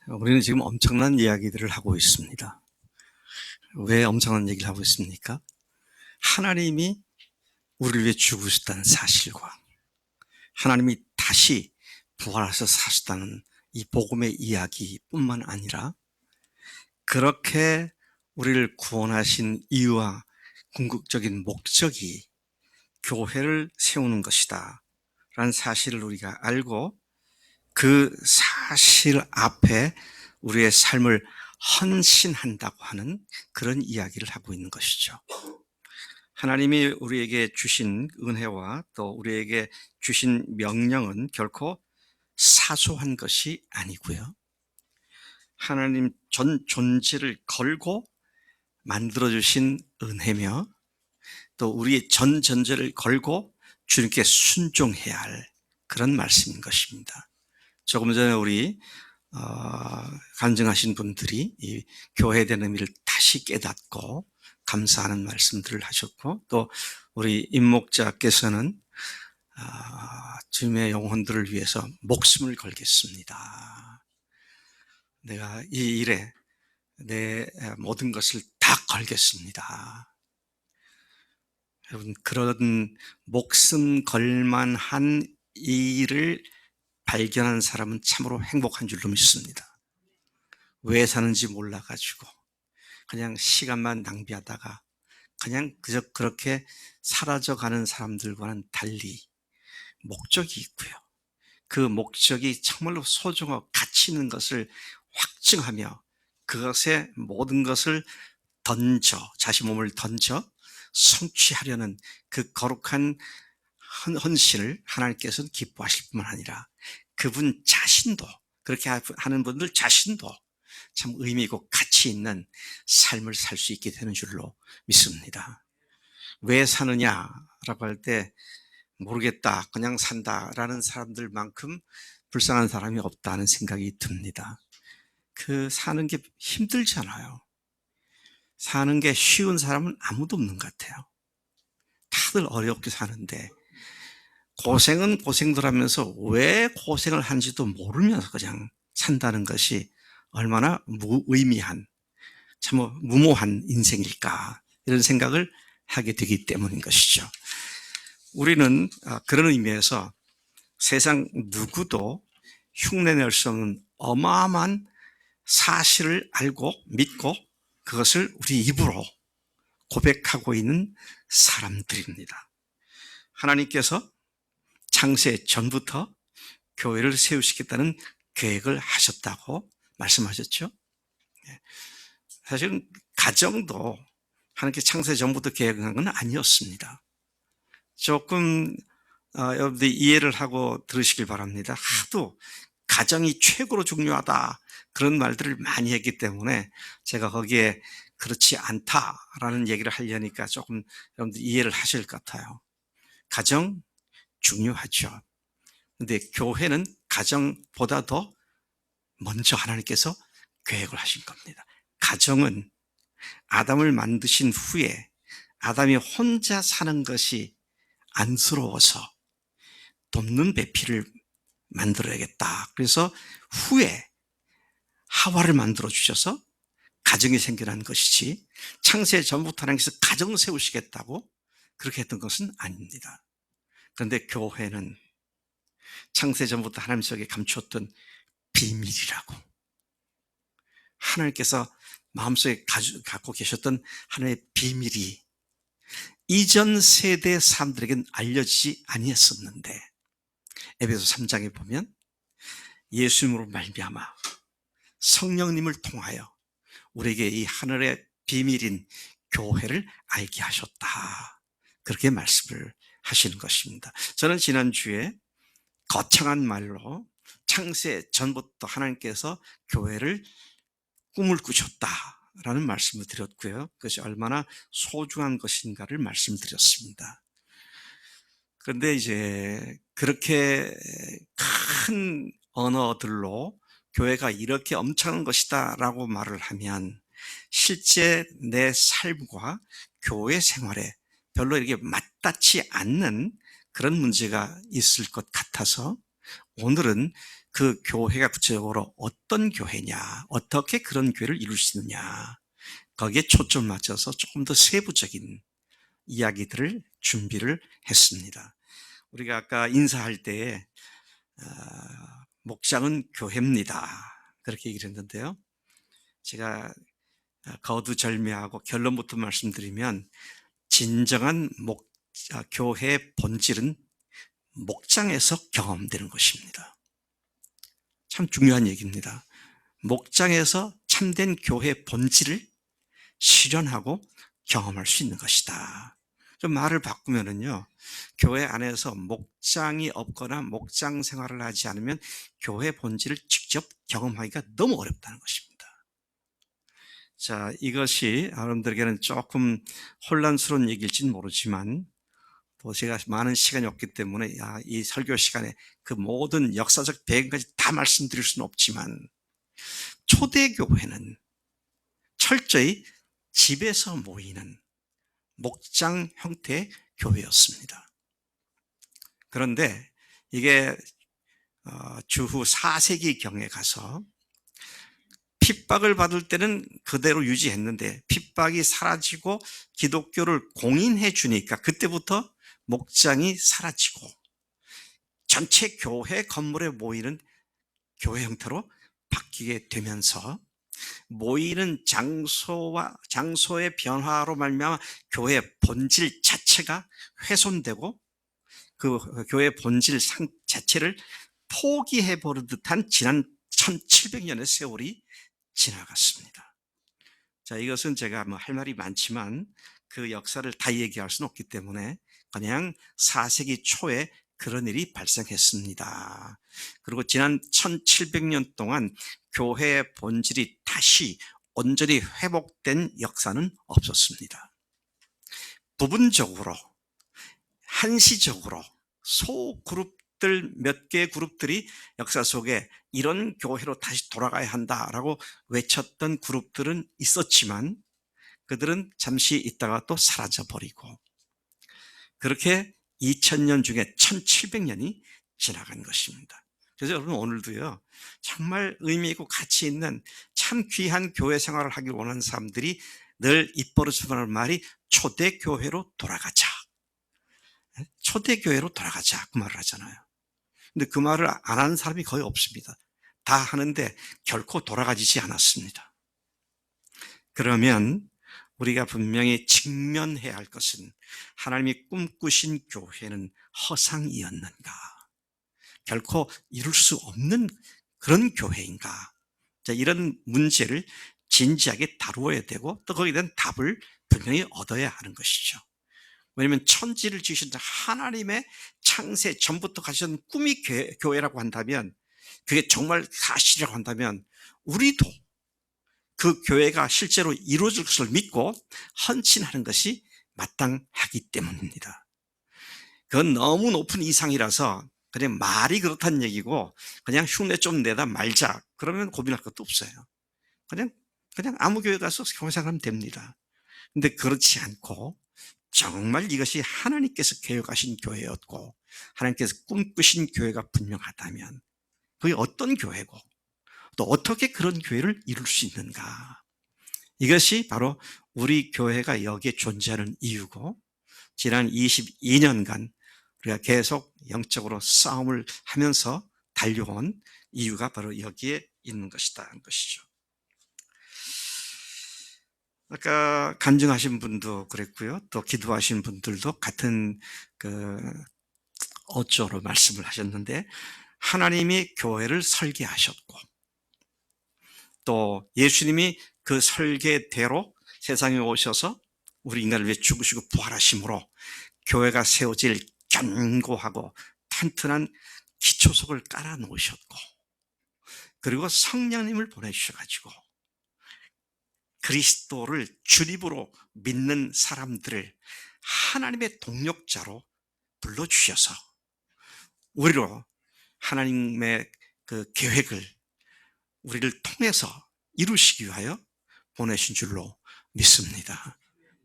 우리는 지금 엄청난 이야기들을 하고 있습니다. 왜 엄청난 얘기를 하고 있습니까? 하나님이 우리를 위해 죽으셨다는 사실과 하나님이 다시 부활해서 사셨다는 이 복음의 이야기뿐만 아니라 그렇게 우리를 구원하신 이유와 궁극적인 목적이 교회를 세우는 것이다 라는 사실을 우리가 알고 그 사실 앞에 우리의 삶을 헌신한다고 하는 그런 이야기를 하고 있는 것이죠. 하나님이 우리에게 주신 은혜와 또 우리에게 주신 명령은 결코 사소한 것이 아니고요. 하나님 전 존재를 걸고 만들어주신 은혜며 또 우리의 전 존재를 걸고 주님께 순종해야 할 그런 말씀인 것입니다. 조금 전에 우리 간증하신 분들이 이 교회에 대한 의미를 다시 깨닫고 감사하는 말씀들을 하셨고, 또 우리 임목자께서는 주님의 영혼들을 위해서 목숨을 걸겠습니다. 내가 이 일에 내 모든 것을 다 걸겠습니다. 여러분, 그런 목숨 걸만한 일을 발견한 사람은 참으로 행복한 줄로 믿습니다. 왜 사는지 몰라가지고 그냥 시간만 낭비하다가 그냥 그저 그렇게 사라져가는 사람들과는 달리 목적이 있고요. 그 목적이 정말로 소중하고 가치 있는 것을 확증하며 그것에 모든 것을 자신 몸을 던져 성취하려는 그 거룩한 헌신을 하나님께서는 기뻐하실 뿐만 아니라 그분 자신도, 그렇게 하는 분들 자신도 참 의미 있고 가치 있는 삶을 살 수 있게 되는 줄로 믿습니다. 왜 사느냐라고 할 때 모르겠다, 그냥 산다라는 사람들만큼 불쌍한 사람이 없다는 생각이 듭니다. 그 사는 게 힘들잖아요. 사는 게 쉬운 사람은 아무도 없는 것 같아요. 다들 어렵게 사는데 고생은 고생들 하면서 왜 고생을 하는지도 모르면서 그냥 산다는 것이 얼마나 무의미한, 참 무모한 인생일까, 이런 생각을 하게 되기 때문인 것이죠. 우리는 그런 의미에서 세상 누구도 흉내낼 수 없는 어마어마한 사실을 알고 믿고 그것을 우리 입으로 고백하고 있는 사람들입니다. 하나님께서 창세 전부터 교회를 세우시겠다는 계획을 하셨다고 말씀하셨죠. 사실은 가정도 하나님께 창세 전부터 계획한 건 아니었습니다. 조금 여러분들이 이해를 하고 들으시길 바랍니다. 하도 가정이 최고로 중요하다 그런 말들을 많이 했기 때문에 제가 거기에 그렇지 않다라는 얘기를 하려니까 조금 여러분들 이해를 하실 것 같아요. 가정 중요하죠. 근데 교회는 가정보다 더 먼저 하나님께서 계획을 하신 겁니다. 가정은 아담을 만드신 후에 아담이 혼자 사는 것이 안쓰러워서 돕는 배필을 만들어야겠다. 그래서 후에 하와를 만들어 주셔서 가정이 생겨난 것이지, 창세 전부터 하나님께서 가정을 세우시겠다고 그렇게 했던 것은 아닙니다. 그런데 교회는 창세 전부터 하나님 속에 감추었던 비밀이라고, 하나님께서 마음속에 갖고 계셨던 하나님의 비밀이 이전 세대 사람들에게는 알려지지 아니했었는데, 에베소 3장에 보면 예수님으로 말미암아 성령님을 통하여 우리에게 이 하늘의 비밀인 교회를 알게 하셨다, 그렇게 말씀을 하시는 것입니다. 저는 지난주에 거창한 말로 창세 전부터 하나님께서 교회를 꿈을 꾸셨다라는 말씀을 드렸고요. 그것이 얼마나 소중한 것인가를 말씀드렸습니다. 그런데 이제 그렇게 큰 언어들로 교회가 이렇게 엄청난 것이다 라고 말을 하면 실제 내 삶과 교회 생활에 별로 이렇게 맞닿지 않는 그런 문제가 있을 것 같아서 오늘은 그 교회가 구체적으로 어떤 교회냐, 어떻게 그런 교회를 이룰 수 있느냐, 거기에 초점을 맞춰서 조금 더 세부적인 이야기들을 준비를 했습니다. 우리가 아까 인사할 때에 목장은 교회입니다, 그렇게 얘기를 했는데요. 제가 거두절미하고 결론부터 말씀드리면 진정한 교회의 본질은 목장에서 경험되는 것입니다. 참 중요한 얘기입니다. 목장에서 참된 교회의 본질을 실현하고 경험할 수 있는 것이다. 좀 말을 바꾸면은요, 교회 안에서 목장이 없거나 목장 생활을 하지 않으면 교회 본질을 직접 경험하기가 너무 어렵다는 것입니다. 자, 이것이 여러분들에게는 조금 혼란스러운 얘기일지는 모르지만, 또 제가 많은 시간이 없기 때문에 이 설교 시간에 그 모든 역사적 배경까지 다 말씀드릴 수는 없지만, 초대교회는 철저히 집에서 모이는 목장 형태의 교회였습니다. 그런데 이게 주후 4세기경에 가서 핍박을 받을 때는 그대로 유지했는데 핍박이 사라지고 기독교를 공인해 주니까 그때부터 목장이 사라지고 전체 교회 건물에 모이는 교회 형태로 바뀌게 되면서 모이는 장소의 변화로 말미암아 교회의 본질 자체가 훼손되고 그 교회의 본질 자체를 포기해버린 듯한 지난 1700년의 세월이 지나갔습니다. 자, 이것은 제가 할 말이 많지만 그 역사를 다 얘기할 수는 없기 때문에 그냥 4세기 초에 그런 일이 발생했습니다. 그리고 지난 1700년 동안 교회의 본질이 다시 온전히 회복된 역사는 없었습니다. 부분적으로, 한시적으로 소그룹들, 몇 개의 그룹들이 역사 속에 이런 교회로 다시 돌아가야 한다라고 외쳤던 그룹들은 있었지만 그들은 잠시 있다가 또 사라져버리고, 그렇게 2000년 중에 1700년이 지나간 것입니다. 그래서 여러분, 오늘도요, 정말 의미 있고 가치 있는 참 귀한 교회 생활을 하길 원하는 사람들이 늘 입버릇으로 하는 말이 초대교회로 돌아가자. 초대교회로 돌아가자, 그 말을 하잖아요. 근데 그 말을 안 하는 사람이 거의 없습니다. 다 하는데 결코 돌아가지지 않았습니다. 그러면 우리가 분명히 직면해야 할 것은, 하나님이 꿈꾸신 교회는 허상이었는가? 결코 이룰 수 없는 그런 교회인가? 자, 이런 문제를 진지하게 다루어야 되고 또 거기에 대한 답을 분명히 얻어야 하는 것이죠. 왜냐하면 천지를 지으신 하나님의 창세 전부터 가셨던 꿈이 교회라고 한다면, 그게 정말 사실이라고 한다면 우리도 그 교회가 실제로 이루어질 것을 믿고 헌신하는 것이 마땅하기 때문입니다. 그건 너무 높은 이상이라서 그냥 말이 그렇다는 얘기고 그냥 흉내 좀 내다 말자, 그러면 고민할 것도 없어요. 그냥 아무 교회 가서 교회생활하면 됩니다. 근데 그렇지 않고 정말 이것이 하나님께서 계획하신 교회였고 하나님께서 꿈꾸신 교회가 분명하다면 그게 어떤 교회고 또 어떻게 그런 교회를 이룰 수 있는가, 이것이 바로 우리 교회가 여기에 존재하는 이유고, 지난 22년간 우리가 계속 영적으로 싸움을 하면서 달려온 이유가 바로 여기에 있는 것이다 하는 것이죠. 아까 간증하신 분도 그랬고요, 또 기도하신 분들도 같은 어조로 말씀을 하셨는데, 하나님이 교회를 설계하셨고 또 예수님이 그 설계대로 세상에 오셔서 우리 인간을 위해 죽으시고 부활하심으로 교회가 세워질 견고하고 튼튼한 기초석을 깔아 놓으셨고, 그리고 성령님을 보내주셔가지고 그리스도를 주립으로 믿는 사람들을 하나님의 동력자로 불러주셔서 우리로 하나님의 그 계획을 우리를 통해서 이루시기 위하여 보내신 줄로 믿습니다.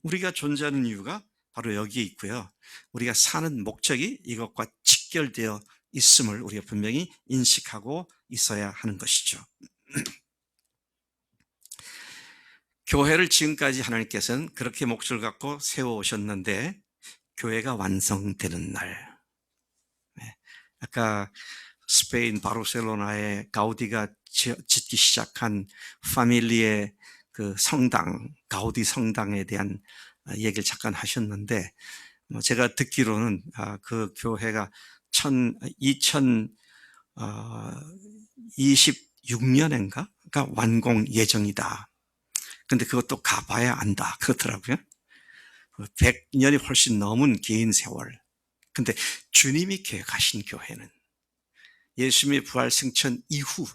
우리가 존재하는 이유가 바로 여기에 있고요, 우리가 사는 목적이 이것과 직결되어 있음을 우리가 분명히 인식하고 있어야 하는 것이죠. 교회를 지금까지 하나님께서는 그렇게 목적을 갖고 세워오셨는데 교회가 완성되는 날, 아까 스페인 바르셀로나의 가우디가 짓기 시작한 파밀리의 그 성당, 가우디 성당에 대한 얘기를 잠깐 하셨는데, 제가 듣기로는 그 교회가 2026년인가 완공 예정이다. 근데 그것도 가봐야 안다 그렇더라고요. 100년이 훨씬 넘은 긴 세월. 근데 주님이 계획하신 교회는 예수님의 부활 승천 이후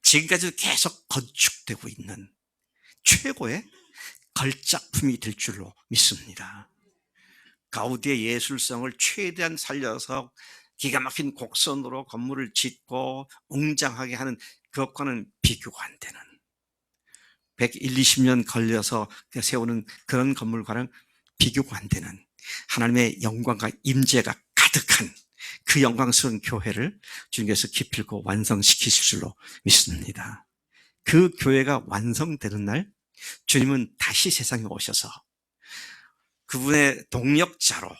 지금까지도 계속 건축되고 있는 최고의 걸작품이 될 줄로 믿습니다. 가우디의 예술성을 최대한 살려서 기가 막힌 곡선으로 건물을 짓고 웅장하게 하는 그것과는 비교가 안 되는, 120년 걸려서 세우는 그런 건물과는 비교가 안 되는 하나님의 영광과 임재가 가득한 그 영광스러운 교회를 주님께서 기필코 완성시키실 줄로 믿습니다. 그 교회가 완성되는 날 주님은 다시 세상에 오셔서 그분의 동력자로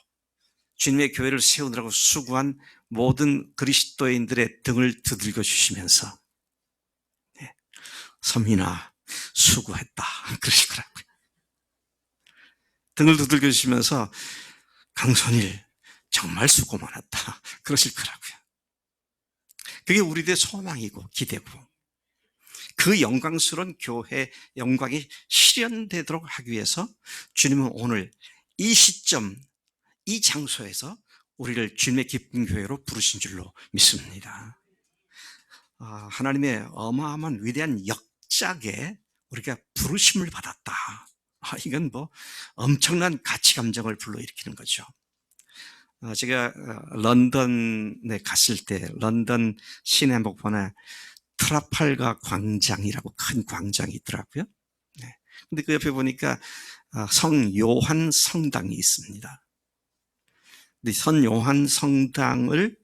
주님의 교회를 세우느라고 수고한 모든 그리스도인들의 등을 두들겨 주시면서 서민아 수고했다 그러시더라고요. 등을 두들겨 주시면서 강선일 정말 수고 많았다 그러실 거라고요. 그게 우리들의 소망이고 기대고, 그 영광스러운 교회 영광이 실현되도록 하기 위해서 주님은 오늘 이 시점, 이 장소에서 우리를 주님의 기쁜 교회로 부르신 줄로 믿습니다. 하나님의 어마어마한 위대한 역작에 우리가 부르심을 받았다. 이건 뭐 엄청난 가치 감정을 불러일으키는 거죠. 제가 런던에 갔을 때 런던 시내 한복판에 트라팔가 광장이라고 큰 광장이 있더라고요. 근데 그 옆에 보니까 성 요한 성당이 있습니다. 근데 성 요한 성당을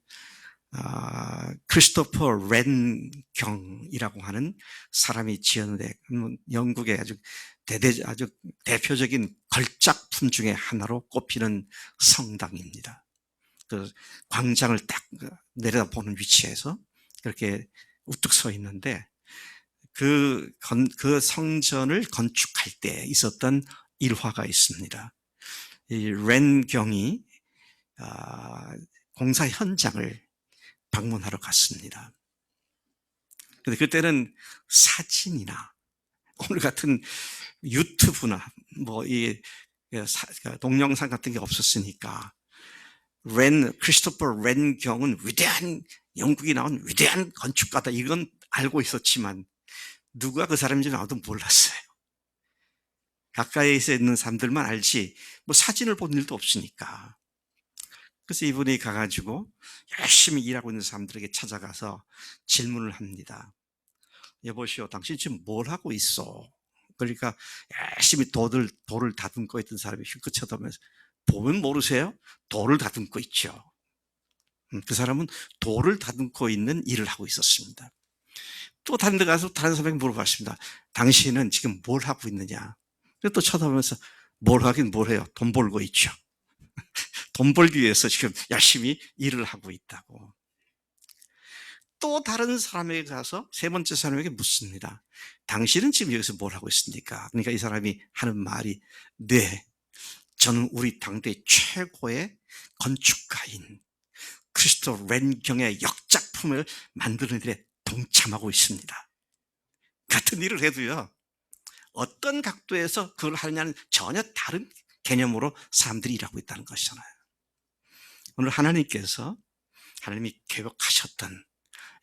크리스토퍼 렌경이라고 하는 사람이 지었는데, 영국의 아주 대표적인 걸작품 중에 하나로 꼽히는 성당입니다. 그 광장을 딱 내려다보는 위치에서 그렇게 우뚝 서 있는데, 그 성전을 건축할 때 있었던 일화가 있습니다. 이 렌경이 공사 현장을 방문하러 갔습니다. 근데 그때는 사진이나 오늘 같은 유튜브나 뭐 이 동영상 같은 게 없었으니까 크리스토퍼 렌경은 위대한, 영국이 나온 위대한 건축가다 이건 알고 있었지만 누가 그 사람인지 나도 몰랐어요. 가까이에 있는 사람들만 알지 뭐 사진을 본 일도 없으니까. 그래서 이분이 가가지고 열심히 일하고 있는 사람들에게 찾아가서 질문을 합니다. 여보시오, 당신 지금 뭘 하고 있어? 그러니까 열심히 돌을 다듬고 있던 사람이 흉긋 쳐다보면서, 보면 모르세요? 돌을 다듬고 있죠. 그 사람은 돌을 다듬고 있는 일을 하고 있었습니다. 또 다른 데 가서 다른 사람에게 물어봤습니다. 당신은 지금 뭘 하고 있느냐? 또 쳐다보면서 뭘 하긴 뭘 해요? 돈 벌고 있죠. 돈 벌기 위해서 지금 열심히 일을 하고 있다고. 또 다른 사람에게 가서 세 번째 사람에게 묻습니다. 당신은 지금 여기서 뭘 하고 있습니까? 그러니까 이 사람이 하는 말이, 네, 저는 우리 당대 최고의 건축가인 크리스토 렌경의 역작품을 만드는 일에 동참하고 있습니다. 같은 일을 해도요, 어떤 각도에서 그걸 하느냐는 전혀 다른 개념으로 사람들이 일하고 있다는 것이잖아요. 오늘 하나님이 계획하셨던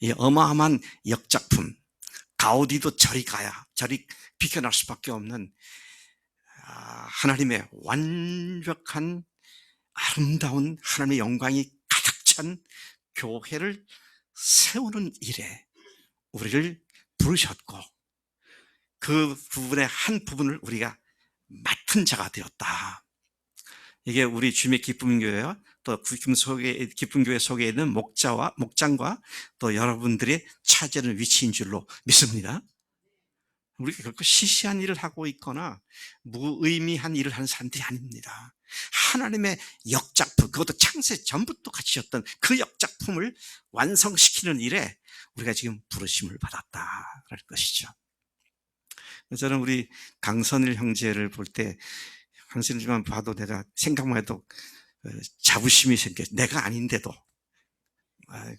이 어마어마한 역작품, 가우디도 저리 비켜날 수밖에 없는 하나님의 완벽한 아름다운 하나님의 영광이 가득 찬 교회를 세우는 일에 우리를 부르셨고, 그 부분의 한 부분을 우리가 맡은 자가 되었다. 이게 우리 주님의 기쁨 교회와 또 기쁨 교회 속에 있는 목장과 또 여러분들의 차지하는 위치인 줄로 믿습니다. 우리가 결코 시시한 일을 하고 있거나 무의미한 일을 하는 사람들이 아닙니다. 하나님의 역작품, 그것도 창세 전부터 가지셨던 그 역작품을 완성시키는 일에 우리가 지금 부르심을 받았다라는 것이죠. 저는 우리 강선일 형제를 볼 때, 강선일만 봐도 내가 생각만 해도 자부심이 생겨. 내가 아닌데도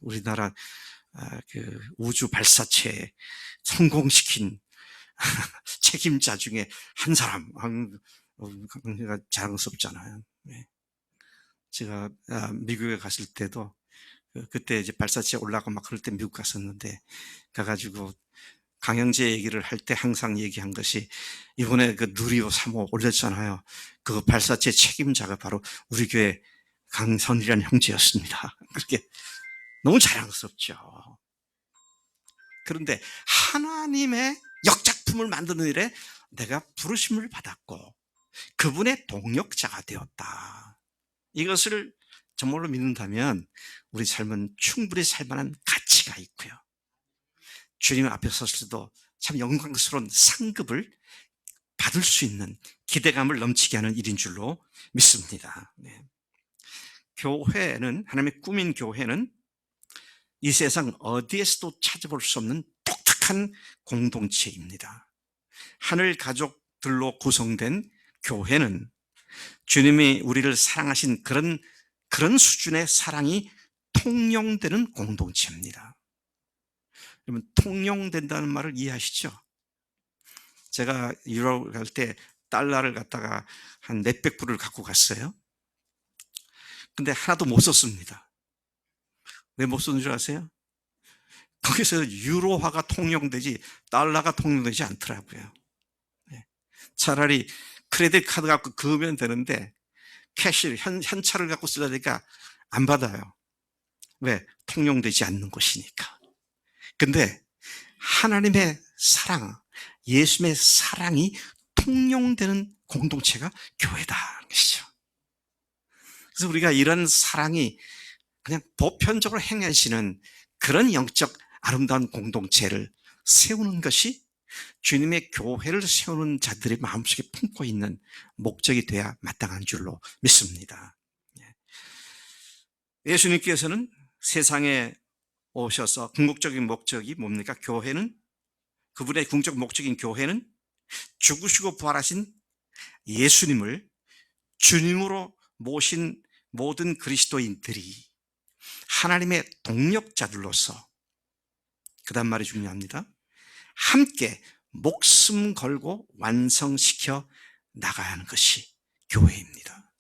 우리나라 그 우주 발사체 성공시킨 책임자 중에 한 사람, 그러니까 자랑스럽잖아요. 제가 미국에 갔을 때도 그때 이제 발사체 올라가고 막 그럴 때 미국 갔었는데, 가가지고 강영재 얘기를 할 때 항상 얘기한 것이, 이번에 그 누리호 3호 올렸잖아요. 그 발사체 책임자가 바로 우리 교회 강선이라는 형제였습니다. 그렇게 너무 자랑스럽죠. 그런데 하나님의 역작품을 만드는 일에 내가 부르심을 받았고 그분의 동력자가 되었다. 이것을 정말로 믿는다면 우리 삶은 충분히 살만한 가치가 있고요. 주님 앞에 섰을 때도 참 영광스러운 상급을 받을 수 있는 기대감을 넘치게 하는 일인 줄로 믿습니다. 네. 교회는, 하나님의 꿈인 교회는 이 세상 어디에서도 찾아볼 수 없는 독특한 공동체입니다. 하늘 가족들로 구성된 교회는 주님이 우리를 사랑하신 그런 수준의 사랑이 통용되는 공동체입니다. 여러분, 통용된다는 말을 이해하시죠? 제가 유럽 갈 때 달러를 갖다가 한 몇백 불을 갖고 갔어요. 근데 하나도 못 썼습니다. 왜 못 썼는 줄 아세요? 거기서 유로화가 통용되지 달러가 통용되지 않더라고요. 차라리 크레딧 카드 갖고 그으면 되는데 캐시, 현찰을 갖고 쓰려니까 안 받아요. 왜? 통용되지 않는 것이니까. 근데 하나님의 사랑, 예수님의 사랑이 통용되는 공동체가 교회다 것이죠. 그래서 우리가 이런 사랑이 그냥 보편적으로 행하시는 그런 영적 아름다운 공동체를 세우는 것이 주님의 교회를 세우는 자들의 마음속에 품고 있는 목적이 돼야 마땅한 줄로 믿습니다. 예수님께서는 세상에 오셔서 궁극적인 목적이 뭡니까? 교회는, 그분의 궁극적 목적인 교회는 죽으시고 부활하신 예수님을 주님으로 모신 모든 그리스도인들이 하나님의 동력자들로서, 그 다음 말이 중요합니다, 함께 목숨 걸고 완성시켜 나가야 하는 것이 교회입니다.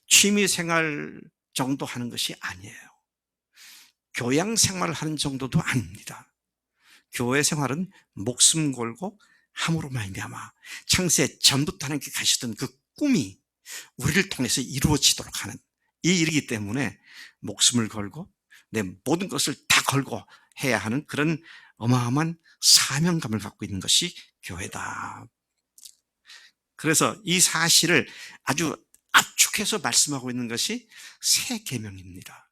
취미생활 정도 하는 것이 아니에요. 교양 생활을 하는 정도도 아닙니다. 교회 생활은 목숨 걸고 함으로 말미암아 창세 전부터 하나님께 가시던 그 꿈이 우리를 통해서 이루어지도록 하는 이 일이기 때문에 목숨을 걸고 내 모든 것을 다 걸고 해야 하는 그런 어마어마한 사명감을 갖고 있는 것이 교회다. 그래서 이 사실을 아주 압축해서 말씀하고 있는 것이 새 계명입니다.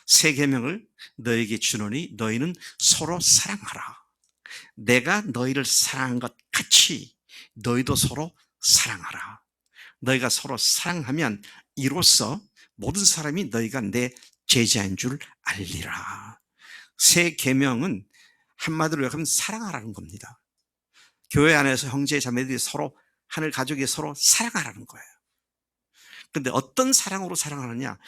새 계명을 너에게 주노니 너희는 서로 사랑하라. 내가 너희를 사랑한 것 같이 너희도 서로 사랑하라. 너희가 서로 사랑하면 이로써 모든 사람이 너희가 내 제자인 줄 알리라. 새 계명은 한마디로 요약하면 사랑하라는 겁니다. 교회 안에서 형제 자매들이 서로, 하늘 가족이 서로 사랑하라는 거예요. 그런데 어떤 사랑으로 사랑하느냐?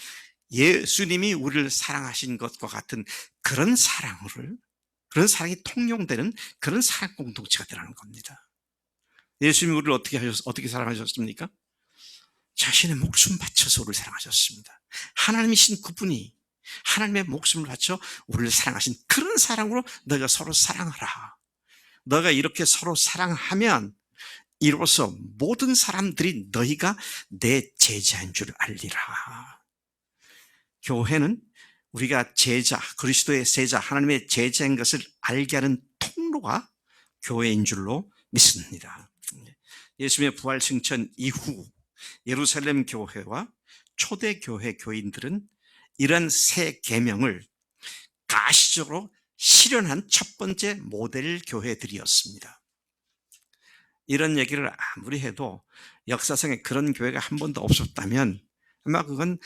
예수님이 우리를 사랑하신 것과 같은 그런 사랑이 통용되는 그런 사랑 공동체가 되라는 겁니다. 예수님이 우리를 어떻게 사랑하셨습니까? 자신의 목숨 바쳐서 우리를 사랑하셨습니다. 하나님이신 그분이 하나님의 목숨을 바쳐 우리를 사랑하신 그런 사랑으로 너희가 서로 사랑하라. 너희가 이렇게 서로 사랑하면 이로써 모든 사람들이 너희가 내 제자인 줄 알리라. 교회는 우리가 제자, 그리스도의 제자, 하나님의 제자인 것을 알게 하는 통로가 교회인 줄로 믿습니다. 예수님의 부활 승천 이후 예루살렘 교회와 초대교회 교인들은 이런 새 계명을 가시적으로 실현한 첫 번째 모델 교회들이었습니다. 이런 얘기를 아무리 해도 역사상에 그런 교회가 한 번도 없었다면 아마 그건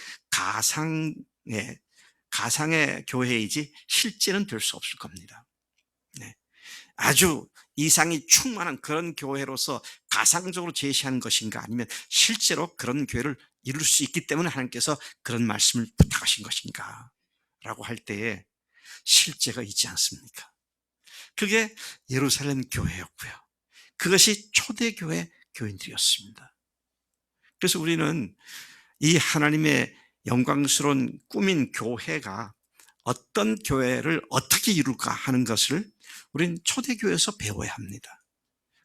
가상의 교회이지 실제는 될 수 없을 겁니다. 네. 아주 이상이 충만한 그런 교회로서 가상적으로 제시한 것인가, 아니면 실제로 그런 교회를 이룰 수 있기 때문에 하나님께서 그런 말씀을 부탁하신 것인가 라고 할 때에 실제가 있지 않습니까? 그게 예루살렘 교회였고요. 그것이 초대교회 교인들이었습니다. 그래서 우리는 이 하나님의 영광스러운 꾸민 교회가 어떤 교회를 어떻게 이룰까 하는 것을 우리는 초대교회에서 배워야 합니다.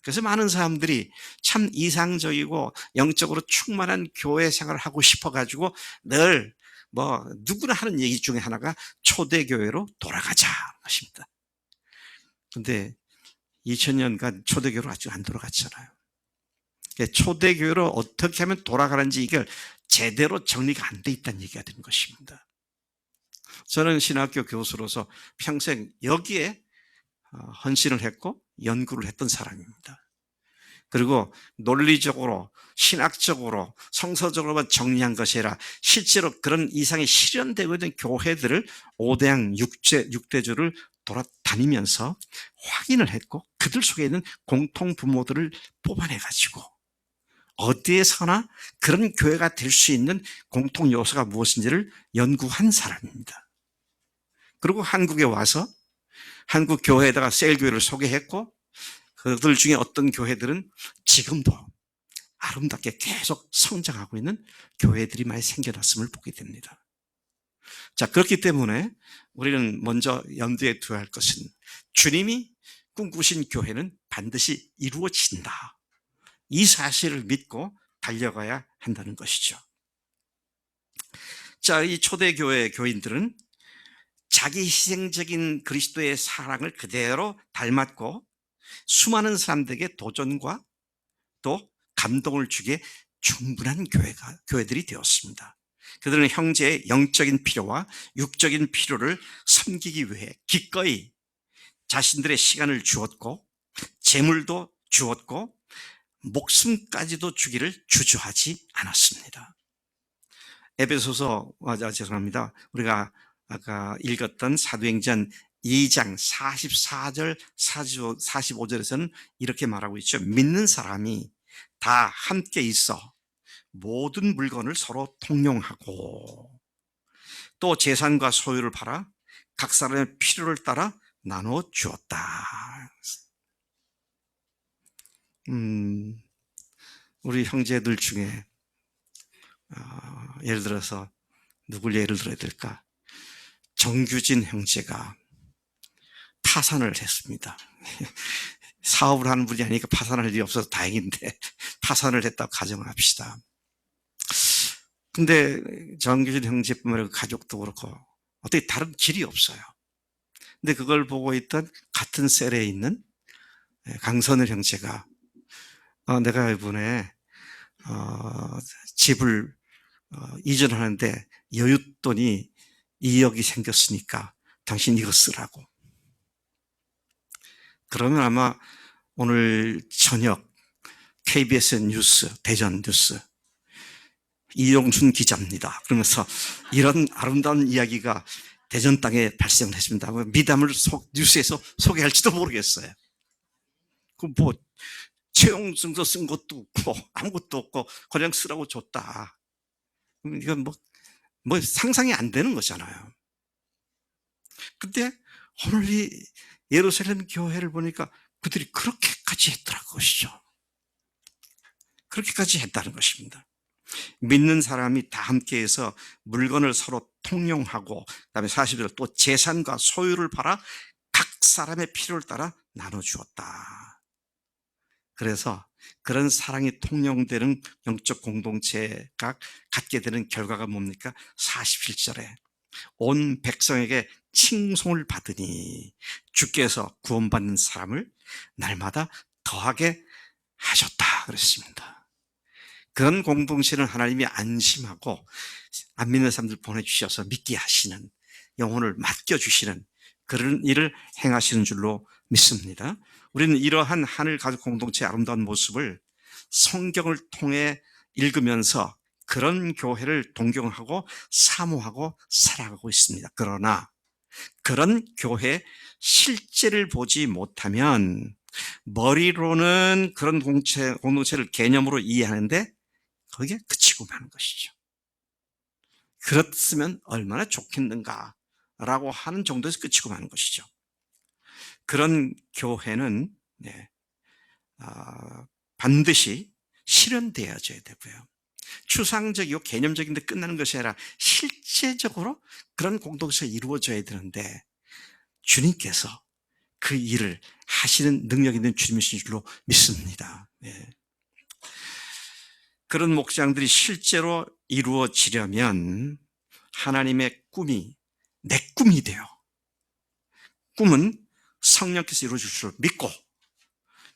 그래서 많은 사람들이 참 이상적이고 영적으로 충만한 교회 생활을 하고 싶어가지고 늘 누구나 하는 얘기 중에 하나가 초대교회로 돌아가자 것입니다. 근데 2000년간 초대교회로 아직 안 돌아갔잖아요. 초대교회로 어떻게 하면 돌아가는지 이걸 제대로 정리가 안 돼 있다는 얘기가 되는 것입니다. 저는 신학교 교수로서 평생 여기에 헌신을 했고 연구를 했던 사람입니다. 그리고 논리적으로 신학적으로 성서적으로만 정리한 것이 아니라 실제로 그런 이상이 실현되고 있는 교회들을 5대양 6대주를 돌아다니면서 확인을 했고 그들 속에 있는 공통 부모들을 뽑아내가지고 어디에서나 그런 교회가 될 수 있는 공통 요소가 무엇인지를 연구한 사람입니다. 그리고 한국에 와서 한국 교회에다가 셀교회를 소개했고 그들 중에 어떤 교회들은 지금도 아름답게 계속 성장하고 있는 교회들이 많이 생겨났음을 보게 됩니다. 자, 그렇기 때문에 우리는 먼저 염두에 두어야 할 것은 주님이 꿈꾸신 교회는 반드시 이루어진다. 이 사실을 믿고 달려가야 한다는 것이죠. 자, 이 초대교회 교인들은 자기 희생적인 그리스도의 사랑을 그대로 닮았고 수많은 사람들에게 도전과 또 감동을 주기에 충분한 교회들이 되었습니다. 그들은 형제의 영적인 필요와 육적인 필요를 섬기기 위해 기꺼이 자신들의 시간을 주었고 재물도 주었고 목숨까지도 주기를 주저하지 않았습니다. 에베소서, 죄송합니다. 우리가 아까 읽었던 사도행전 2장 44절, 45절에서는 이렇게 말하고 있죠. 믿는 사람이 다 함께 있어 모든 물건을 서로 통용하고 또 재산과 소유를 팔아 각 사람의 필요를 따라 나눠 주었다. 우리 형제들 중에 예를 들어서 누굴 예를 들어야 될까? 정규진 형제가 파산을 했습니다. 사업을 하는 분이 아니니까 파산할 일이 없어서 다행인데 파산을 했다고 가정을 합시다. 근데 정규진 형제뿐만 아니라 가족도 그렇고 어떻게 다른 길이 없어요. 근데 그걸 보고 있던 같은 셀에 있는 강선을 형제가 내가 이번에 집을 이전하는데 여윳돈이 2억이 생겼으니까 당신 이거 쓰라고. 그러면 아마 오늘 저녁 KBS 뉴스, 대전 뉴스 이용순 기자입니다. 그러면서 이런 아름다운 이야기가 대전 땅에 발생을 했습니다. 미담을 뉴스에서 소개할지도 모르겠어요. 그 채용증서 쓴 것도 없고 아무것도 없고 그냥 쓰라고 줬다. 이건 상상이 안 되는 거잖아요. 근데 오늘 이 예루살렘 교회를 보니까 그들이 그렇게까지 했더라는 것이죠. 그렇게까지 했다는 것입니다. 믿는 사람이 다 함께해서 물건을 서로 통용하고 그다음에 40절 또 재산과 소유를 팔아 각 사람의 필요를 따라 나눠주었다. 그래서 그런 사랑이 통용되는 영적 공동체가 갖게 되는 결과가 뭡니까? 47절에 온 백성에게 칭송을 받으니 주께서 구원받는 사람을 날마다 더하게 하셨다 그랬습니다. 그런 공동체는 하나님이 안심하고 안 믿는 사람들 보내주셔서 믿게 하시는, 영혼을 맡겨주시는 그런 일을 행하시는 줄로 믿습니다. 우리는 이러한 하늘 가족 공동체의 아름다운 모습을 성경을 통해 읽으면서 그런 교회를 동경하고 사모하고 살아가고 있습니다. 그러나 그런 교회 실제를 보지 못하면 머리로는 그런 공동체를 개념으로 이해하는데 거기에 그치고 마는 것이죠. 그렇으면 얼마나 좋겠는가라고 하는 정도에서 그치고 마는 것이죠. 그런 교회는 반드시 실현되어져야 되고요. 추상적이고 개념적인데 끝나는 것이 아니라 실제적으로 그런 공동체가 이루어져야 되는데 주님께서 그 일을 하시는 능력 있는 주님이신 줄로 믿습니다. 그런 목장들이 실제로 이루어지려면 하나님의 꿈이 내 꿈이 돼요. 꿈은 성령께서 이루어질 줄 믿고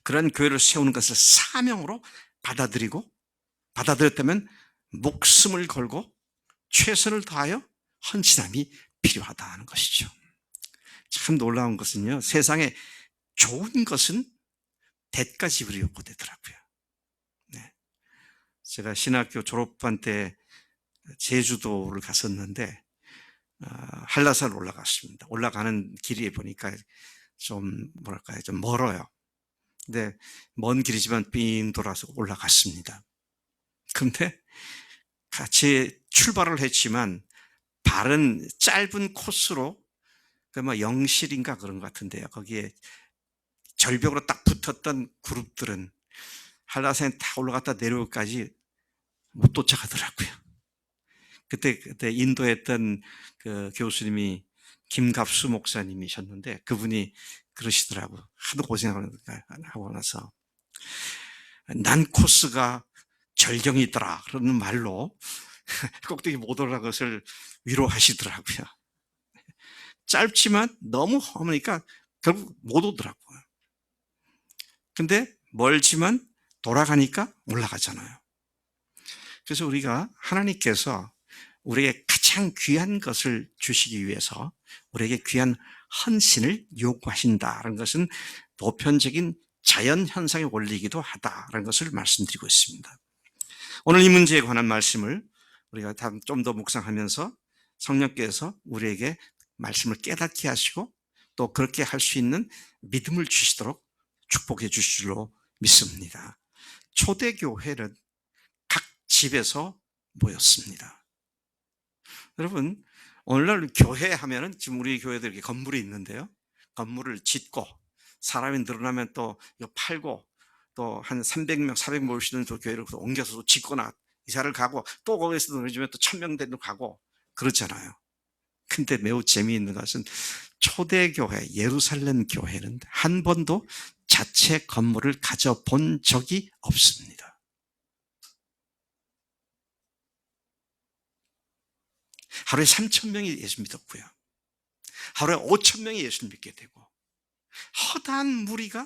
그런 교회를 세우는 것을 사명으로 받아들였다면 목숨을 걸고 최선을 다하여 헌신함이 필요하다는 것이죠. 참 놀라운 것은요, 세상에 좋은 것은 대가 지불이 요구되더라고요. 제가 신학교 졸업반 때 제주도를 갔었는데 한라산을 올라갔습니다. 올라가는 길에 보니까 좀 멀어요. 근데 먼 길이지만 삥 돌아서 올라갔습니다. 근데 같이 출발을 했지만 바른 짧은 코스로 영실인가 그런 것 같은데요. 거기에 절벽으로 딱 붙었던 그룹들은 한라산에 다 올라갔다 내려오기까지 못 도착하더라고요. 그때 인도했던 그 교수님이 김갑수 목사님이셨는데 그분이 그러시더라고. 하도 고생하고 나서 난 코스가 절경이 있더라 그러는 말로 꼭대기 못 올라간 것을 위로하시더라고요. 짧지만 너무 험하니까 결국 못 오더라고요. 근데 멀지만 돌아가니까 올라가잖아요. 그래서 우리가 하나님께서 우리에게 가장 귀한 것을 주시기 위해서 우리에게 귀한 헌신을 요구하신다는 것은 보편적인 자연현상의 원리이기도 하다는 것을 말씀드리고 있습니다. 오늘 이 문제에 관한 말씀을 우리가 좀 더 묵상하면서 성령께서 우리에게 말씀을 깨닫게 하시고 또 그렇게 할 수 있는 믿음을 주시도록 축복해 주실 줄로 믿습니다. 초대교회는 각 집에서 모였습니다. 여러분, 오늘날 교회 하면은 지금 우리 교회들 이렇게 건물이 있는데요. 건물을 짓고 사람이 늘어나면 또 이거 팔고 또 한 300명, 400명 모일 수 있는 또 교회를 옮겨서 또 짓거나 이사를 가고 또 거기서 늘어지면 또 1000명 되는 가고 그렇잖아요. 근데 매우 재미있는 것은 초대교회, 예루살렘 교회는 한 번도 자체 건물을 가져본 적이 없습니다. 하루에 3000명이 예수 믿었고요. 하루에 5000명이 예수 믿게 되고 허다한 무리가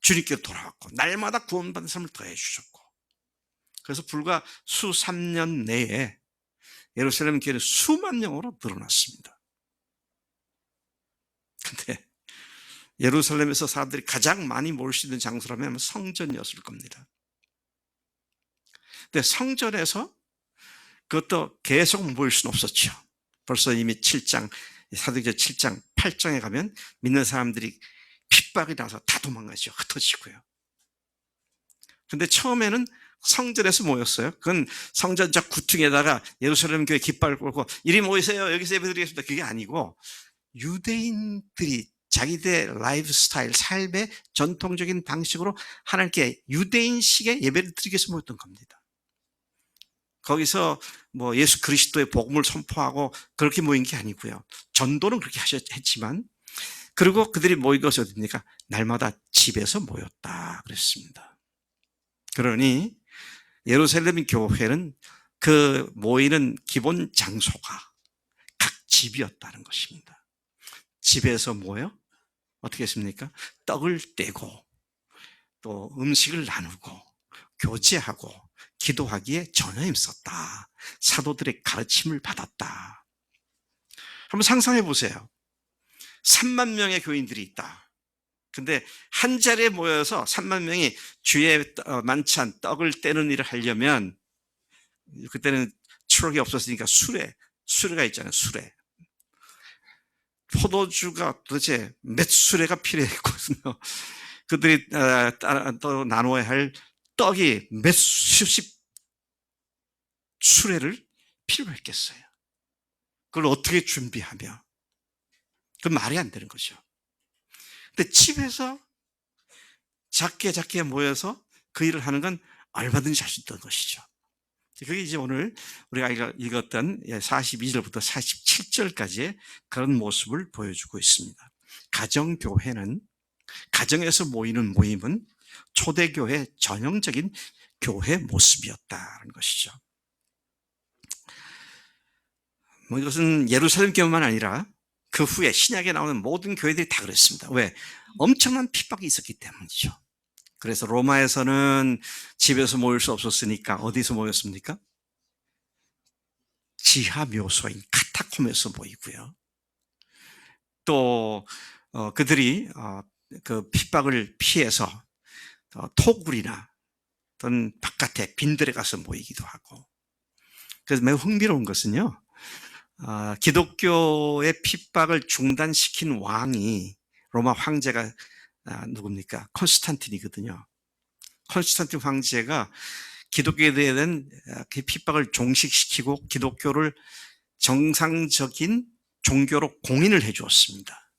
주님께 돌아왔고 날마다 구원받는 사람을 더해 주셨고 그래서 불과 수삼 년 내에 예루살렘 교회는 수만 명으로 늘어났습니다. 근데 예루살렘에서 사람들이 가장 많이 모일 수 있는 장소라면 성전이었을 겁니다. 근데 성전에서 그것도 계속 모일 수는 없었죠. 벌써 이미 7장, 사도행전 7장, 8장에 가면 믿는 사람들이 핍박이 나서 다 도망가죠. 흩어지고요. 근데 처음에는 성전에서 모였어요. 그건 성전적 구퉁에다가 예루살렘 교회 깃발을 걸고 이리 모이세요. 여기서 예배드리겠습니다. 그게 아니고 유대인들이 자기들 라이프 스타일, 삶의 전통적인 방식으로 하나님께 유대인식의 예배를 드리기 위해서 모였던 겁니다. 거기서 뭐 예수 그리스도의 복음을 선포하고 그렇게 모인 게 아니고요. 전도는 그렇게 했지만 그리고 그들이 모인 것이 어디입니까? 날마다 집에서 모였다 그랬습니다. 그러니 예루살렘 교회는 그 모이는 기본 장소가 각 집이었다는 것입니다. 집에서 모여 어떻게 했습니까? 떡을 떼고 또 음식을 나누고 교제하고 기도하기에 전혀 힘썼다. 사도들의 가르침을 받았다. 한번 상상해 보세요. 3만 명의 교인들이 있다. 근데 한 자리에 모여서 3만 명이 주의 만찬 떡을 떼는 일을 하려면, 그때는 트럭이 없었으니까 수레가 있잖아요. 수레. 포도주가 도대체 몇 수레가 필요했거든요. 그들이 또 나눠야 할 떡이 몇 수십 수레를 필요했겠어요. 그걸 어떻게 준비하며. 그건 말이 안 되는 거죠. 근데 집에서 작게 모여서 그 일을 하는 건 얼마든지 할 수 있던 것이죠. 그게 이제 오늘 우리가 읽었던 42절부터 47절까지의 그런 모습을 보여주고 있습니다. 가정교회는, 가정에서 모이는 모임은 초대교회 전형적인 교회 모습이었다는 것이죠. 이것은 예루살렘 교회만 아니라 그 후에 신약에 나오는 모든 교회들이 다 그랬습니다. 왜? 엄청난 핍박이 있었기 때문이죠. 그래서 로마에서는 집에서 모일 수 없었으니까 어디서 모였습니까? 지하 묘소인 카타콤에서 모이고요. 또 그들이 그 핍박을 피해서 토굴이나 또는 바깥에 빈들에 가서 모이기도 하고. 그래서 매우 흥미로운 것은요, 기독교의 핍박을 중단시킨 왕이 로마 황제가 누굽니까? 콘스탄틴이거든요. 콘스탄틴 황제가 기독교에 대한 그 핍박을 종식시키고 기독교를 정상적인 종교로 공인을 해 주었습니다.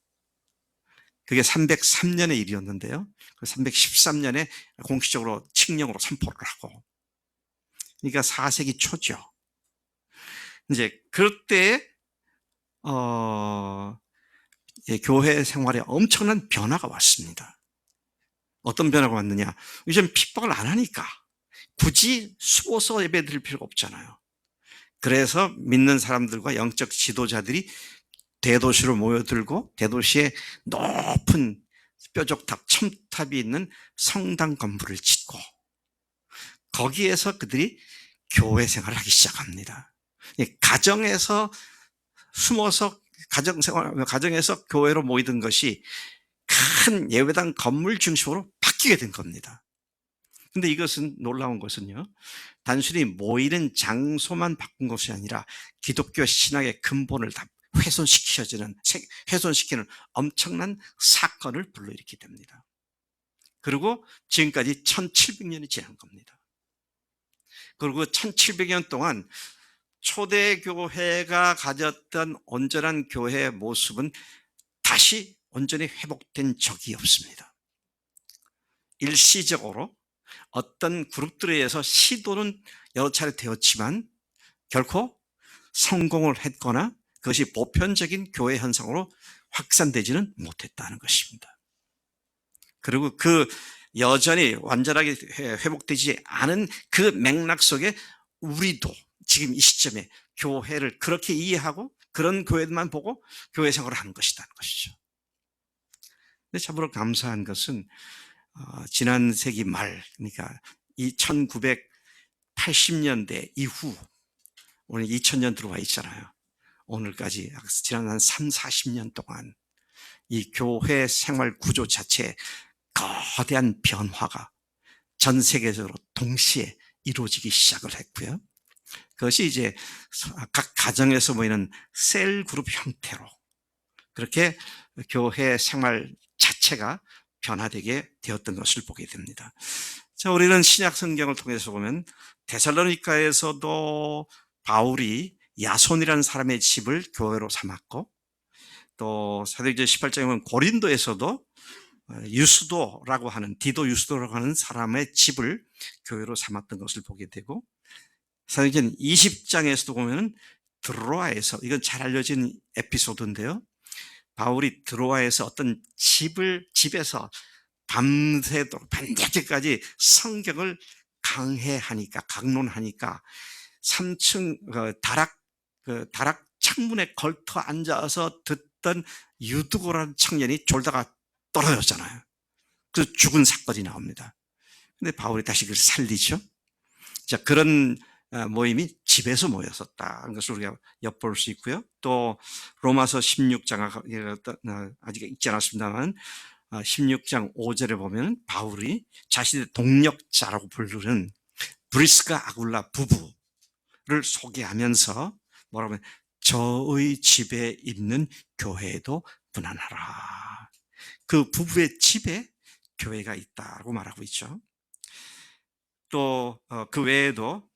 그게 303년의 일이었는데요. 313년에 공식적으로 칙령으로 선포를 하고. 그러니까 4세기 초죠. 이제 그럴 때 교회 생활에 엄청난 변화가 왔습니다. 어떤 변화가 왔느냐? 요즘 핍박을 안 하니까 굳이 숨어서 예배 드릴 필요가 없잖아요. 그래서 믿는 사람들과 영적 지도자들이 대도시로 모여들고 대도시에 높은 뾰족탑, 첨탑이 있는 성당 건물을 짓고 거기에서 그들이 교회 생활을 하기 시작합니다. 가정에서 숨어서 가정에서 교회로 모이던 것이 큰 예배당 건물 중심으로 바뀌게 된 겁니다. 근데 이것은 놀라운 것은요, 단순히 모이는 장소만 바꾼 것이 아니라 기독교 신학의 근본을 다 훼손시키는 엄청난 사건을 불러일으키게 됩니다. 그리고 지금까지 1700년이 지난 겁니다. 그리고 1700년 동안 초대교회가 가졌던 온전한 교회의 모습은 다시 온전히 회복된 적이 없습니다. 일시적으로 어떤 그룹들에 의해서 시도는 여러 차례 되었지만 결코 성공을 했거나 그것이 보편적인 교회 현상으로 확산되지는 못했다는 것입니다. 그리고 그 여전히 완전하게 회복되지 않은 그 맥락 속에 우리도 지금 이 시점에 교회를 그렇게 이해하고 그런 교회만 보고 교회 생활을 하는 것이라는 것이죠. 근데 참으로 감사한 것은 지난 세기 말, 그러니까 1980년대 이후 오늘 2000년 들어와 있잖아요. 오늘까지 지난 한 3, 40년 동안 이 교회 생활 구조 자체에 거대한 변화가 전 세계적으로 동시에 이루어지기 시작을 했고요. 그것이 이제 각 가정에서 모이는 셀 그룹 형태로 그렇게 교회 생활 자체가 변화되게 되었던 것을 보게 됩니다. 자, 우리는 신약 성경을 통해서 보면 데살로니가에서도 바울이 야손이라는 사람의 집을 교회로 삼았고, 또 사도행전 18장에 보면 고린도에서도 유스도라고 하는 디도 유스도라고 하는 사람의 집을 교회로 삼았던 것을 보게 되고, 사도행전 20장에서도 보면 드로아에서, 이건 잘 알려진 에피소드인데요, 바울이 드로아에서 어떤 집에서 밤새도록 반짝까지 성경을 강론하니까 3층 다락 창문에 걸터 앉아서 듣던 유두고라는 청년이 졸다가 떨어졌잖아요. 그래서 죽은 사건이 나옵니다. 근데 바울이 다시 그걸 살리죠. 자, 그런 모임이 집에서 모였었다는 것을 우리가 엿볼 수 있고요. 또 로마서 16장 아직 읽지 않았습니다만 16장 5절에 보면 바울이 자신의 동력자라고 부르는 브리스가 아굴라 부부를 소개하면서 뭐라고 하면 저의 집에 있는 교회에도 분한하라. 그 부부의 집에 교회가 있다고 말하고 있죠. 또 그 외에도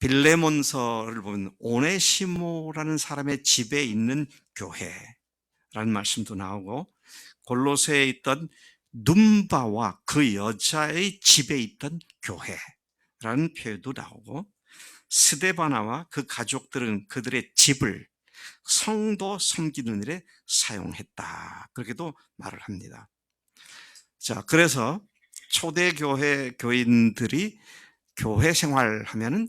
빌레몬서를 보면 오네시모라는 사람의 집에 있는 교회라는 말씀도 나오고, 골로새에 있던 눈바와 그 여자의 집에 있던 교회라는 표현도 나오고, 스데바나와 그 가족들은 그들의 집을 성도 섬기는 일에 사용했다, 그렇게도 말을 합니다. 자, 그래서 초대교회 교인들이 교회 생활하면은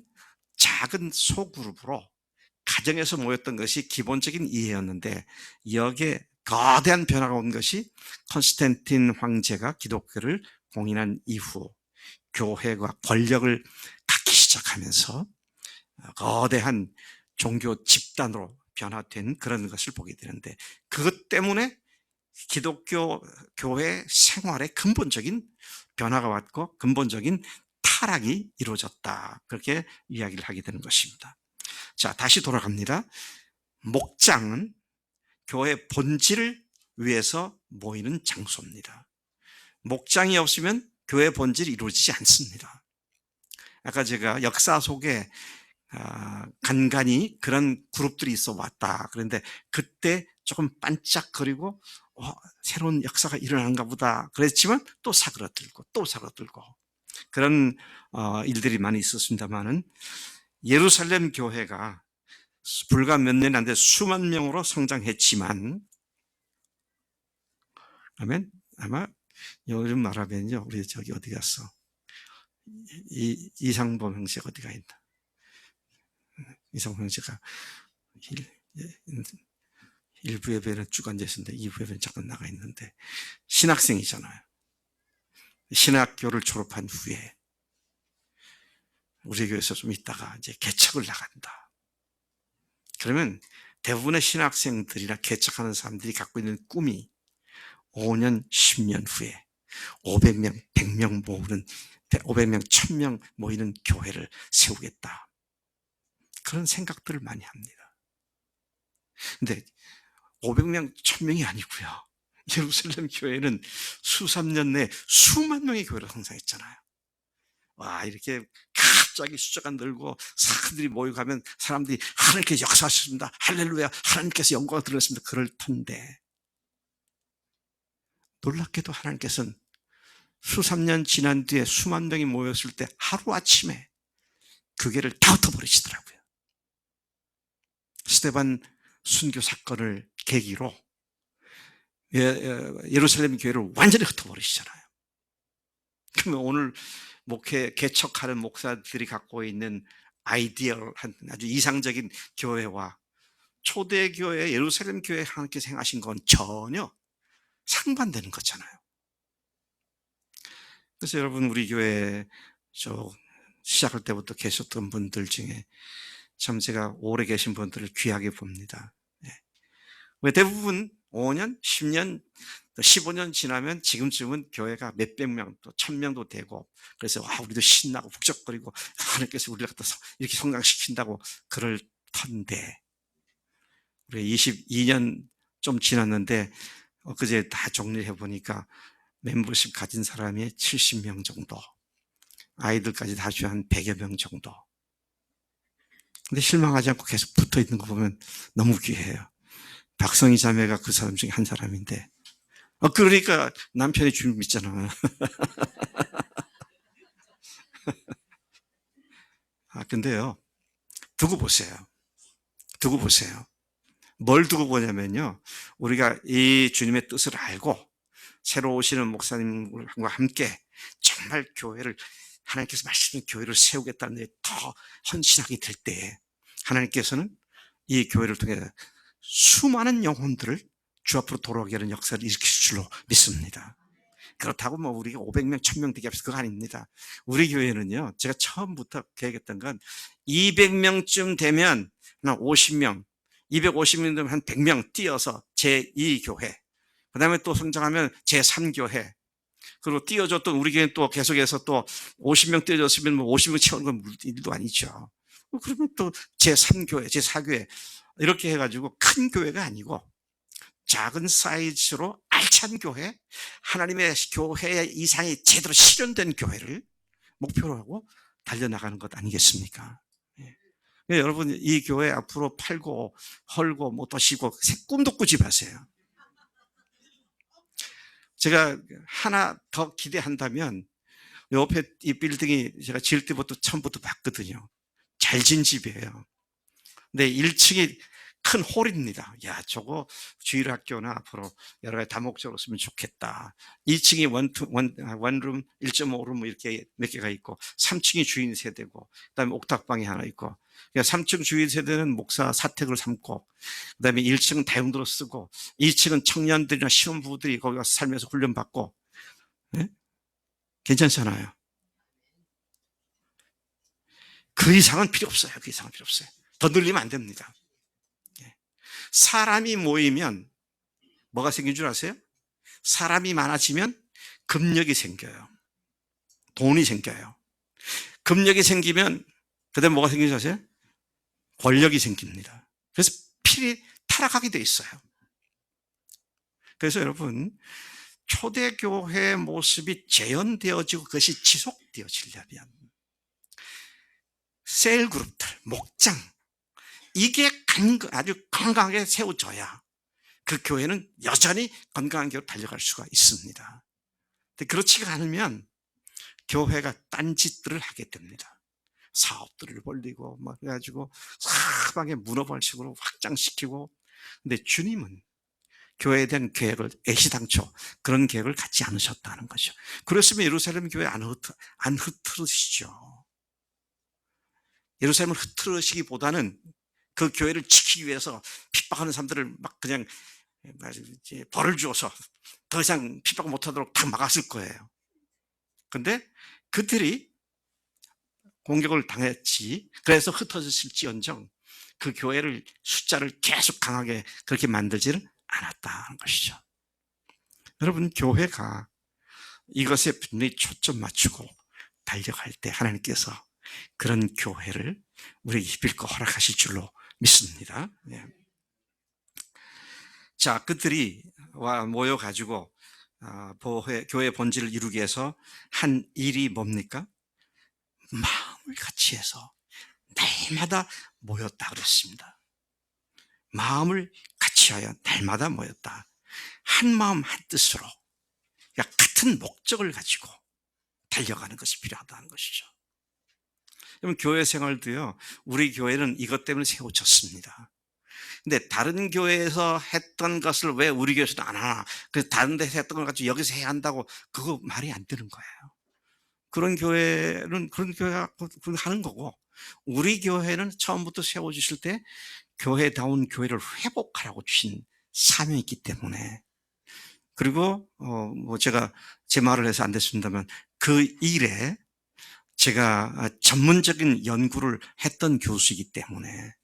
작은 소그룹으로 가정에서 모였던 것이 기본적인 이해였는데, 여기에 거대한 변화가 온 것이 콘스탄틴 황제가 기독교를 공인한 이후 교회가 권력을 갖기 시작하면서 거대한 종교 집단으로 변화된 그런 것을 보게 되는데, 그것 때문에 기독교 교회 생활에 근본적인 변화가 왔고 근본적인 타락이 이루어졌다, 그렇게 이야기를 하게 되는 것입니다. 자, 다시 돌아갑니다. 목장은 교회 본질을 위해서 모이는 장소입니다. 목장이 없으면 교회 본질이 이루어지지 않습니다. 아까 제가 역사 속에 간간히 그런 그룹들이 있어 왔다, 그런데 그때 조금 반짝거리고 새로운 역사가 일어나는가 보다 그랬지만 또 사그라들고 또 사그라들고 그런 일들이 많이 있었습니다만은, 예루살렘 교회가 불과 몇 년 안 돼 수만 명으로 성장했지만, 아마 요즘 말하면요, 우리 저기 어디 갔어? 이상범 형제가 어디가 있나? 이상범 형제가 일부 예배는 쭉 앉아있는데 2부 예배는 잠깐 나가 있는데, 신학생이잖아요. 신학교를 졸업한 후에 우리 교회에서 좀 있다가 이제 개척을 나간다. 그러면 대부분의 신학생들이나 개척하는 사람들이 갖고 있는 꿈이 5년, 10년 후에 500명, 100명 모으는, 500명, 1000명 모이는 교회를 세우겠다, 그런 생각들을 많이 합니다. 근데 500명, 1000명이 아니고요, 예루살렘 교회는 수삼 년 내에 수만 명의 교회로 성장했잖아요. 와, 이렇게 갑자기 숫자가 늘고 사람들이 모여가면 사람들이 하나님께서 역사하셨습니다, 할렐루야, 하나님께서 영광을 드렸습니다, 그럴 텐데, 놀랍게도 하나님께서는 수삼 년 지난 뒤에 수만 명이 모였을 때 하루아침에 교회를 다 흩어버리시더라고요. 스데반 순교 사건을 계기로 예루살렘 교회를 완전히 흩어버리시잖아요. 그러면 오늘 목회 개척하는 목사들이 갖고 있는 아이디어한 아주 이상적인 교회와 초대교회 예루살렘 교회 하나님께서 행하신 건 전혀 상반되는 거잖아요. 그래서 여러분, 우리 교회 시작할 때부터 계셨던 분들 중에 참 제가 오래 계신 분들을 귀하게 봅니다. 왜 대부분 5년, 10년, 15년 지나면 지금쯤은 교회가 몇백 명, 또 1000명도 되고, 그래서 우리도 신나고 북적거리고 하나님께서 우리를 갖다 이렇게 성장시킨다고 그럴 텐데, 우리 22년 좀 지났는데 엊그제 다 정리해 보니까 멤버십 가진 사람이 70명 정도, 아이들까지 다 한 100여 명 정도. 근데 실망하지 않고 계속 붙어 있는 거 보면 너무 귀해요. 박성희 자매가 그 사람 중에 한 사람인데, 그러니까 남편이 주님 믿잖아. 근데요, 두고 보세요. 두고 보세요. 뭘 두고 보냐면요, 우리가 이 주님의 뜻을 알고 새로 오시는 목사님과 함께 정말 교회를, 하나님께서 말씀하신 교회를 세우겠다는 데 더 헌신하게 될 때, 하나님께서는 이 교회를 통해 수많은 영혼들을 주 앞으로 돌아오게 하는 역사를 일으킬 줄로 믿습니다. 그렇다고 뭐 우리가 500명, 1000명 되게 합해서 그거 아닙니다. 우리 교회는요, 제가 처음부터 계획했던 건 200명쯤 되면 한 50명, 250명 되면 한 100명 띄어서 제2교회, 그 다음에 또 성장하면 제3교회, 그리고 띄워줬던 우리 교회는 또 계속해서 또 50명 띄워줬으면 뭐 50명 채우는 건 일도 아니죠. 그러면 또 제3교회, 제4교회 이렇게 해가지고 큰 교회가 아니고 작은 사이즈로 알찬 교회, 하나님의 교회 이상이 제대로 실현된 교회를 목표로 하고 달려나가는 것 아니겠습니까? 예. 여러분, 이 교회 앞으로 팔고 헐고 못 도시고 꿈도 꾸지 마세요. 제가 하나 더 기대한다면 옆에 이 빌딩이 제가 지을 때부터 처음부터 봤거든요. 잘 진 집이에요. 근데 1층이 큰 홀입니다. 야, 저거 주일학교나 앞으로 여러 가지 다목적으로 쓰면 좋겠다. 2층이 원룸, 1.5룸 이렇게 몇 개가 있고 3층이 주인 세대고 그다음에 옥탑방이 하나 있고 3층 주인 세대는 목사 사택을 삼고 그다음에 1층은 다용도로 쓰고 2층은 청년들이나 신혼부부들이 거기 가서 살면서 훈련받고 네? 괜찮잖아요. 그 이상은 필요 없어요. 그 이상은 필요 없어요. 더 늘리면 안 됩니다. 사람이 모이면 뭐가 생긴 줄 아세요? 사람이 많아지면 금력이 생겨요. 돈이 생겨요. 금력이 생기면 그다음에 뭐가 생긴 줄 아세요? 권력이 생깁니다. 그래서 필히 타락하게 돼 있어요. 그래서 여러분, 초대교회의 모습이 재현되어지고 그것이 지속되어지려면 셀그룹들, 목장, 이게 아주 건강하게 세워져야 그 교회는 여전히 건강한 교회로 달려갈 수가 있습니다. 근데 그렇지가 않으면 교회가 딴짓들을 하게 됩니다. 사업들을 벌리고 막 해가지고 사방에 문어발식으로 확장시키고. 근데 주님은 교회에 대한 계획을 애시당초 그런 계획을 갖지 않으셨다는 거죠. 그렇으면 예루살렘 교회 안 흐트러지시죠. 예루살렘을 흐트러시기보다는 그 교회를 지키기 위해서 핍박하는 사람들을 막 그냥 벌을 주어서 더 이상 핍박 못하도록 다 막았을 거예요. 근데 그들이 공격을 당했지. 그래서 흩어졌을지언정 그 교회를 숫자를 계속 강하게 그렇게 만들지는 않았다는 것이죠. 여러분, 교회가 이것에 분명히 초점 맞추고 달려갈 때 하나님께서 그런 교회를 우리에게 입힐고 허락하실 줄로 믿습니다. 네. 자, 그들이 모여가지고 교회 본질을 이루기 위해서 한 일이 뭡니까? 마음을 같이 해서 날마다 모였다 그랬습니다. 마음을 같이 하여 날마다 모였다. 한 마음 한 뜻으로 같은 목적을 가지고 달려가는 것이 필요하다는 것이죠. 그러면 교회 생활도요, 우리 교회는 이것 때문에 세워졌습니다. 근데 다른 교회에서 했던 것을 왜 우리 교회에서도 안 하나? 그래서 다른 데서 했던 걸 가지고 여기서 해야 한다고, 그거 말이 안 되는 거예요. 그런 교회는 그런 교회가 하는 거고, 우리 교회는 처음부터 세워주실 때 교회다운 교회를 회복하라고 주신 사명이 있기 때문에. 그리고 뭐 제가 제 말을 해서 안 됐습니다만 그 일에 제가 전문적인 연구를 했던 교수이기 때문에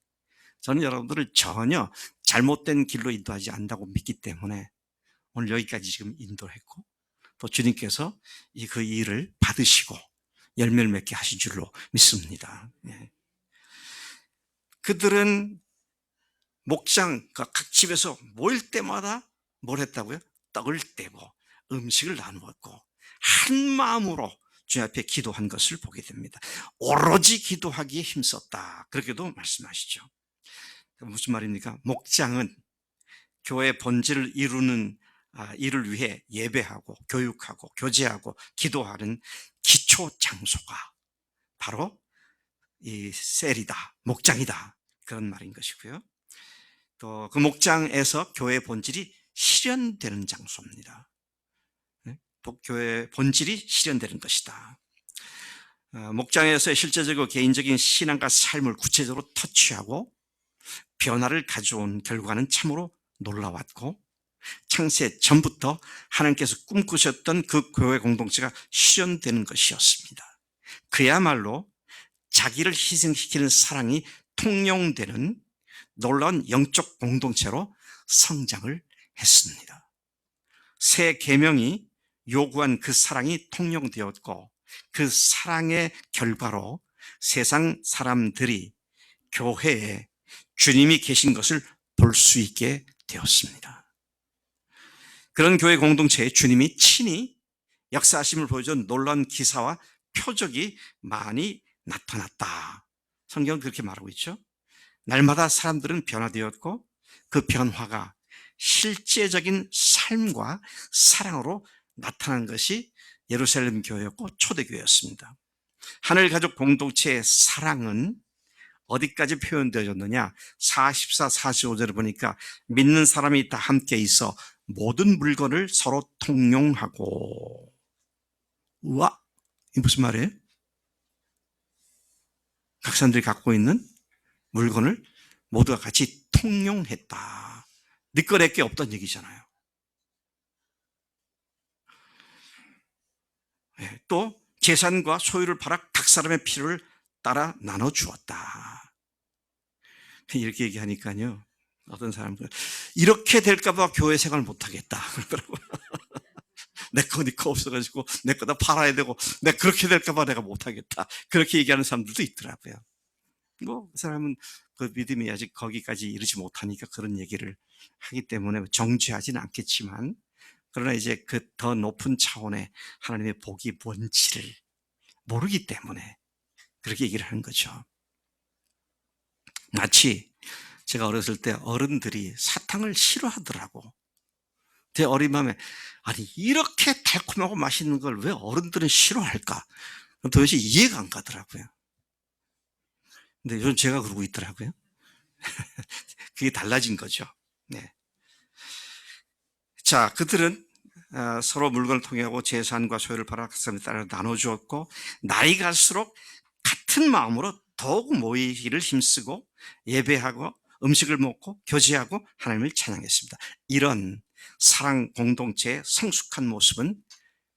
저는 여러분들을 전혀 잘못된 길로 인도하지 않는다고 믿기 때문에 오늘 여기까지 지금 인도했고, 또 주님께서 그 일을 받으시고 열매를 맺게 하신 줄로 믿습니다. 그들은 목장, 각 집에서 모일 때마다 뭘 했다고요? 떡을 떼고 음식을 나누었고 한 마음으로 주님 앞에 기도한 것을 보게 됩니다. 오로지 기도하기에 힘썼다. 그렇게도 말씀하시죠. 무슨 말입니까? 목장은 교회 본질을 이루는 일을 위해 예배하고 교육하고 교제하고 기도하는 기초 장소가 바로 이 셀이다, 목장이다, 그런 말인 것이고요. 또 그 목장에서 교회 본질이 실현되는 장소입니다. 교회 본질이 실현되는 것이다. 목장에서의 실제적이고 개인적인 신앙과 삶을 구체적으로 터치하고 변화를 가져온 결과는 참으로 놀라웠고, 창세 전부터 하나님께서 꿈꾸셨던 그 교회 공동체가 실현되는 것이었습니다. 그야말로 자기를 희생시키는 사랑이 통용되는 놀라운 영적 공동체로 성장을 했습니다. 새 계명이 요구한 그 사랑이 통용되었고, 그 사랑의 결과로 세상 사람들이 교회에 주님이 계신 것을 볼 수 있게 되었습니다. 그런 교회 공동체에 주님이 친히 역사하심을 보여준 놀라운 기사와 표적이 많이 나타났다. 성경은 그렇게 말하고 있죠. 날마다 사람들은 변화되었고, 그 변화가 실제적인 삶과 사랑으로 나타난 것이 예루살렘 교회였고 초대교회였습니다. 하늘가족 공동체의 사랑은 어디까지 표현되어졌느냐? 44, 45절을 보니까 믿는 사람이 다 함께 있어 모든 물건을 서로 통용하고. 우와, 이게 무슨 말이에요? 각 사람들이 갖고 있는 물건을 모두가 같이 통용했다. 네 거 내 게 없던 얘기잖아요. 또 재산과 소유를 팔아 각 사람의 필요를 따라 나눠주었다. 이렇게 얘기하니까요, 어떤 사람들은 이렇게 될까봐 교회 생활 못하겠다 그러더라고요. 내 거 네 거 없어가지고 내 거 다 팔아야 되고, 내가 그렇게 될까봐 내가 못하겠다, 그렇게 얘기하는 사람들도 있더라고요. 뭐 그 사람은 그 믿음이 아직 거기까지 이르지 못하니까 그런 얘기를 하기 때문에 정죄하지는 않겠지만, 그러나 이제 그 더 높은 차원의 하나님의 복이 뭔지를 모르기 때문에 그렇게 얘기를 하는 거죠. 마치 제가 어렸을 때 어른들이 사탕을 싫어하더라고. 제 어린 마음에, 아니 이렇게 달콤하고 맛있는 걸 왜 어른들은 싫어할까? 도대체 이해가 안 가더라고요. 근데 요즘 제가 그러고 있더라고요. 그게 달라진 거죠. 네. 자, 그들은 서로 물건을 통해하고 재산과 소유를 팔아 각 사람에 따라 나눠주었고, 나이 갈수록 같은 마음으로 더욱 모이기를 힘쓰고 예배하고 음식을 먹고 교제하고 하나님을 찬양했습니다. 이런 사랑 공동체의 성숙한 모습은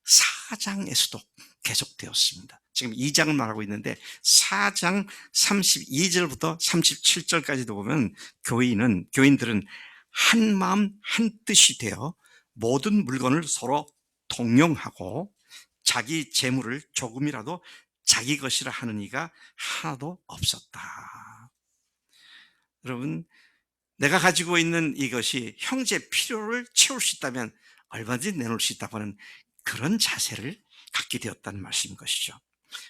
4장에서도 계속되었습니다. 지금 2장을 말하고 있는데 4장 32절부터 37절까지도 보면 교인들은 한 마음 한 뜻이 되어 모든 물건을 서로 동용하고 자기 재물을 조금이라도 자기 것이라 하는 이가 하나도 없었다. 여러분, 내가 가지고 있는 이것이 형제 필요를 채울 수 있다면 얼마든지 내놓을 수 있다고 하는 그런 자세를 갖게 되었다는 말씀인 것이죠.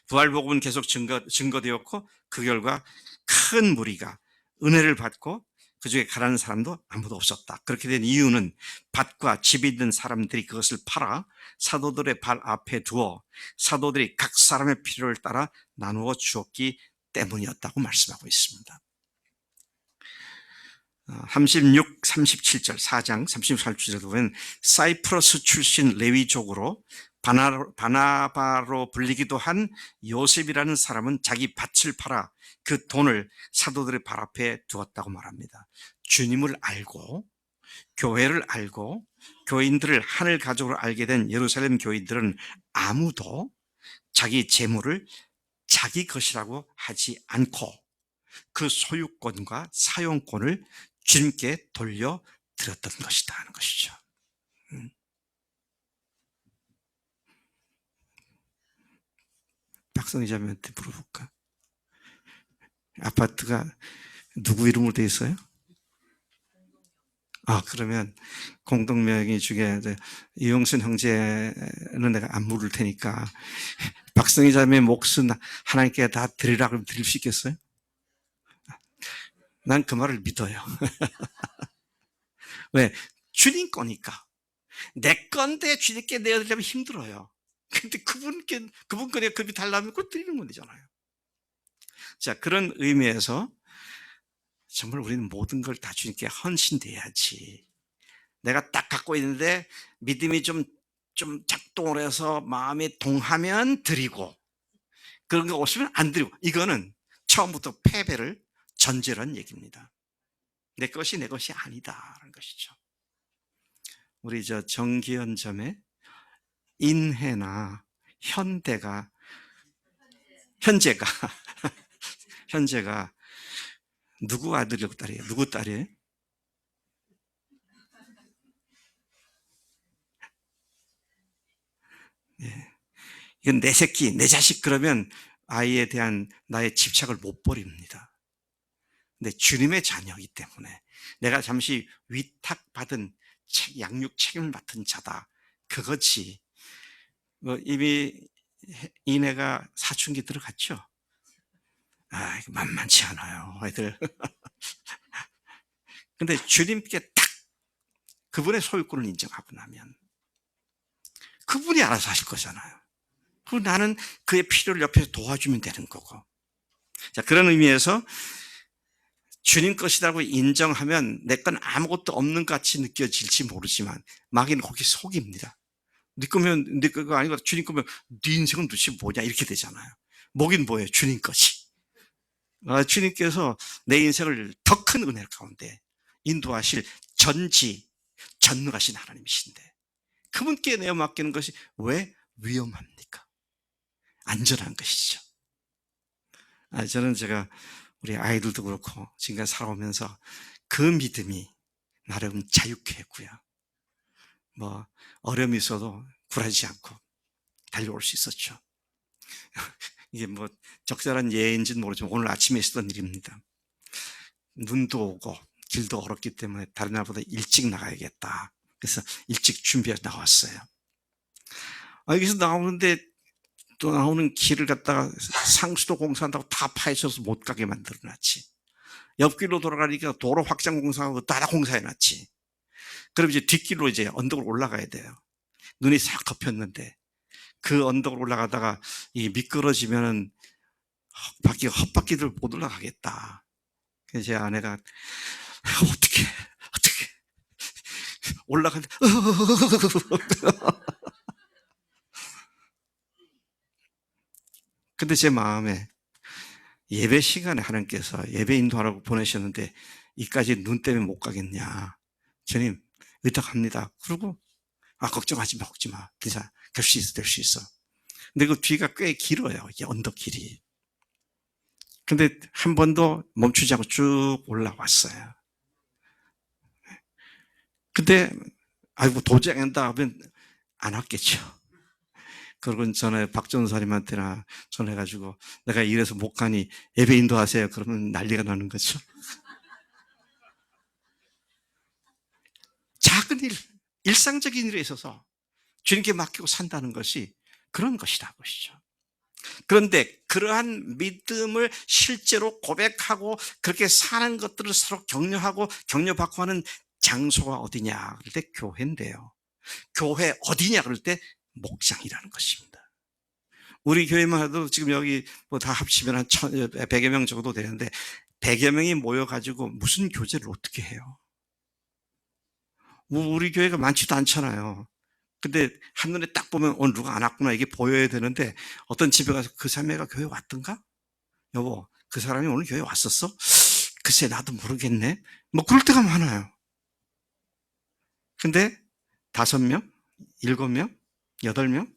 부활복음은 계속 증거되었고, 그 결과 큰 무리가 은혜를 받고 그 중에 가라는 사람도 아무도 없었다. 그렇게 된 이유는 밭과 집이 있는 사람들이 그것을 팔아 사도들의 발 앞에 두어 사도들이 각 사람의 필요를 따라 나누어 주었기 때문이었다고 말씀하고 있습니다. 36, 37절, 4장 36절에 보면 사이프러스 출신 레위족으로 바나바로 불리기도 한 요셉이라는 사람은 자기 밭을 팔아 그 돈을 사도들의 발 앞에 두었다고 말합니다. 주님을 알고 교회를 알고 교인들을 하늘 가족으로 알게 된 예루살렘 교인들은 아무도 자기 재물을 자기 것이라고 하지 않고 그 소유권과 사용권을 주님께 돌려드렸던 것이다 하는 것이죠. 박성희 자매한테 물어볼까? 아파트가 누구 이름으로 돼 있어요? 그러면 공동명의 중에 이용순 형제는 내가 안 물을 테니까 박성희 자매의 몫은 하나님께 다 드리라 그러면 드릴 수 있겠어요? 난 그 말을 믿어요. 왜? 주님 거니까. 내 건데 주님께 내어드리려면 힘들어요. 근데 그분 거에 급이 달라면 그걸 드리는 건 되잖아요. 자, 그런 의미에서 정말 우리는 모든 걸 다 주님께 헌신돼야지. 내가 딱 갖고 있는데 믿음이 좀 작동을 해서 마음이 동하면 드리고, 그런 거 없으면 안 드리고, 이거는 처음부터 패배를 전제로 한 얘기입니다. 내 것이 내 것이 아니다라는 것이죠. 우리 정기현점에 인해나 현대가, 현재가, 현재가 누구 아들이고 딸이에요? 누구 딸이에요? 예. 이건 내 새끼, 내 자식 그러면 아이에 대한 나의 집착을 못 버립니다. 근데 주님의 자녀이기 때문에 내가 잠시 위탁받은 양육 책임을 맡은 자다. 그거지. 이미 이내가 사춘기 들어갔죠? 이거 만만치 않아요, 애들. 근데 주님께 딱 그분의 소유권을 인정하고 나면 그분이 알아서 하실 거잖아요. 그리고 나는 그의 필요를 옆에서 도와주면 되는 거고. 자, 그런 의미에서 주님 것이라고 인정하면 내 건 아무것도 없는 것 같이 느껴질지 모르지만 마귀는 거기 속입니다. 네 거면 네 거가 아니고 주님 거면 네 인생은 도대체 뭐냐 이렇게 되잖아요. 뭐긴 뭐예요? 주님 것이. 주님께서 내 인생을 더 큰 은혜 가운데 인도하실 전능하신 하나님이신데 그분께 내어 맡기는 것이 왜 위험합니까? 안전한 것이죠. 저는 제가 우리 아이들도 그렇고 지금까지 살아오면서 그 믿음이 나름 자유케 했고요. 어려움이 있어도 굴하지 않고 달려올 수 있었죠. 이게 적절한 예인지는 모르지만 오늘 아침에 있었던 일입니다. 눈도 오고 길도 얼었기 때문에 다른 날보다 일찍 나가야겠다. 그래서 일찍 준비해서 나왔어요. 여기서 나오는데 또 나오는 길을 갖다가 상수도 공사한다고 다 파헤쳐서 못 가게 만들어놨지. 옆길로 돌아가니까 도로 확장 공사하고 다 공사해놨지. 그럼 이제 뒷길로 이제 언덕을 올라가야 돼요. 눈이 싹 덮였는데 그 언덕을 올라가다가 이 미끄러지면은 헛바퀴들 못 올라가겠다. 그래서 제 아내가 어떻게 올라가는데 근데 제 마음에 예배 시간에 하나님께서 예배 인도하라고 보내셨는데 이까지 눈 때문에 못 가겠냐. 주님 의탁합니다. 그리고 걱정하지 마, 걱지 마. 괜찮아. 될 수 있어, 될 수 있어. 근데 그 뒤가 꽤 길어요. 이게 언덕 길이. 근데 한 번도 멈추지 않고 쭉 올라왔어요. 근데 도저히 안 된다 하면 안 왔겠죠. 그러고 전에 박전사님한테나 전해가지고 내가 이래서 못 가니 예배 인도하세요. 그러면 난리가 나는 거죠. 작은 일, 일상적인 일에 있어서 주님께 맡기고 산다는 것이 그런 것이다 것이죠. 그런데 그러한 믿음을 실제로 고백하고 그렇게 사는 것들을 서로 격려하고 격려받고 하는 장소가 어디냐 그럴 때 교회인데요. 교회 어디냐 그럴 때 목장이라는 것입니다. 우리 교회만 해도 지금 여기 다 합치면 한 100여 명 정도 되는데 100여 명이 모여가지고 무슨 교제를 어떻게 해요? 우리 교회가 많지도 않잖아요. 근데 한눈에 딱 보면 오늘 누가 안 왔구나 이게 보여야 되는데 어떤 집에 가서 그 자매가 교회 왔던가? 여보 그 사람이 오늘 교회 왔었어? 글쎄 나도 모르겠네. 그럴 때가 많아요. 근데 5명, 7명, 8명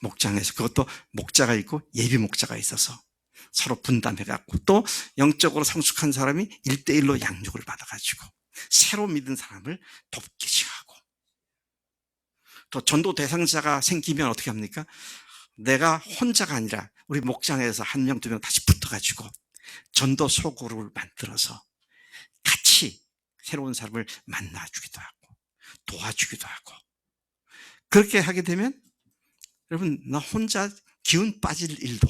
목장에서 그것도 목자가 있고 예비 목자가 있어서 서로 분담해갖고 또 영적으로 성숙한 사람이 1대1로 양육을 받아가지고 새로 믿은 사람을 돕기시 하고 또 전도 대상자가 생기면 어떻게 합니까? 내가 혼자가 아니라 우리 목장에서 1명, 2명 다시 붙어가지고 전도 소그룹을 만들어서 같이 새로운 사람을 만나주기도 하고 도와주기도 하고 그렇게 하게 되면 여러분 나 혼자 기운 빠질 일도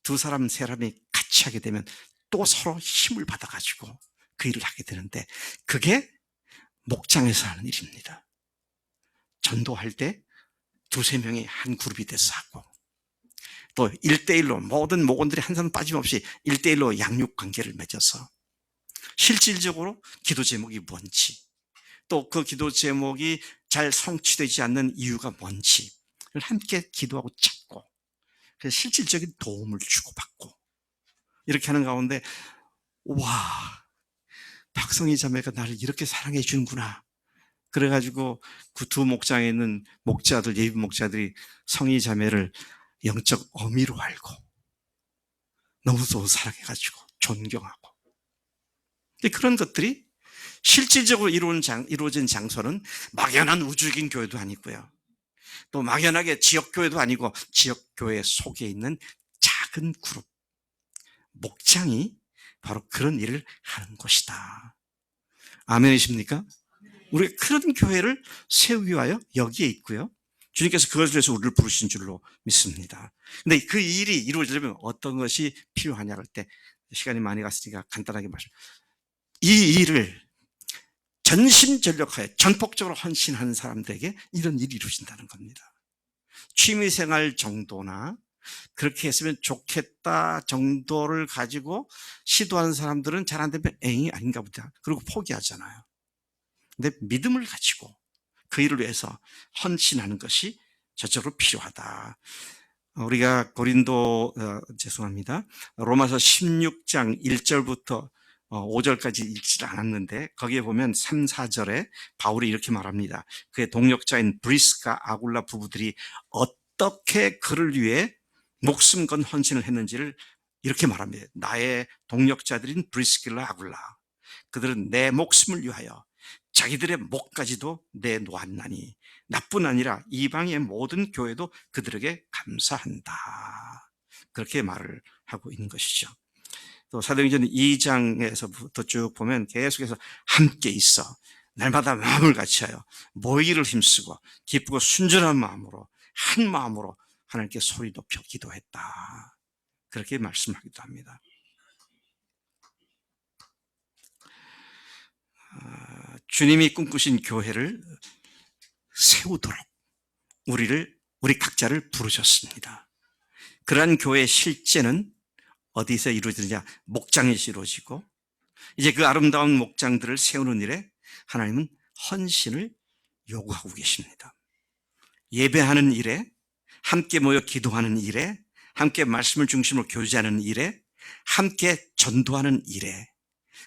2사람, 3사람이 같이 하게 되면 또 서로 힘을 받아가지고 그 일을 하게 되는데 그게 목장에서 하는 일입니다. 전도할 때 2-3명이 한 그룹이 돼서 하고 또 1대1로 모든 목원들이 한 사람 빠짐없이 1대1로 양육 관계를 맺어서 실질적으로 기도 제목이 뭔지 또 그 기도 제목이 잘 성취되지 않는 이유가 뭔지를 함께 기도하고 찾고 그래서 실질적인 도움을 주고받고 이렇게 하는 가운데 와 박성희 자매가 나를 이렇게 사랑해 주는구나 그래가지고 그 두 목장에 있는 목자들, 예비 목자들이 성희 자매를 영적 어미로 알고 너무도 사랑해가지고 존경하고, 그런 것들이 실질적으로 이루어진 장소는 막연한 우주적인 교회도 아니고요, 또 막연하게 지역교회도 아니고 지역교회 속에 있는 작은 그룹, 목장이 바로 그런 일을 하는 것이다. 아멘이십니까? 우리가 그런 교회를 세우기 위하여 여기에 있고요, 주님께서 그것을 위해서 우리를 부르신 줄로 믿습니다. 근데 그 일이 이루어지려면 어떤 것이 필요하냐 할 때, 시간이 많이 갔으니까 간단하게 이 일을 전심전력하여 전폭적으로 헌신하는 사람들에게 이런 일이 이루어진다는 겁니다. 취미생활 정도나 그렇게 했으면 좋겠다 정도를 가지고 시도하는 사람들은 잘 안 되면 에이 아닌가 보다 그리고 포기하잖아요. 근데 믿음을 가지고 그 일을 위해서 헌신하는 것이 저절로 필요하다. 우리가 로마서 16장 1절부터 5절까지 읽지 않았는데, 거기에 보면 3, 4절에 바울이 이렇게 말합니다. 그의 동역자인 브리스가 아굴라 부부들이 어떻게 그를 위해 목숨 건 헌신을 했는지를 이렇게 말합니다. 나의 동역자들인 브리스길라 아굴라, 그들은 내 목숨을 위하여 자기들의 목까지도 내놓았나니 나뿐 아니라 이방의 모든 교회도 그들에게 감사한다. 그렇게 말을 하고 있는 것이죠. 또 사도행전 2장에서부터 쭉 보면 계속해서 함께 있어 날마다 마음을 같이하여 모이기를 힘쓰고 기쁘고 순전한 마음으로 한 마음으로 하나님께 소리 높여 기도했다. 그렇게 말씀하기도 합니다. 주님이 꿈꾸신 교회를 세우도록 우리 각자를 부르셨습니다. 그러한 교회의 실제는 어디서 이루어지느냐? 목장에서 이루어지고, 이제 그 아름다운 목장들을 세우는 일에 하나님은 헌신을 요구하고 계십니다. 예배하는 일에, 함께 모여 기도하는 일에, 함께 말씀을 중심으로 교제하는 일에, 함께 전도하는 일에,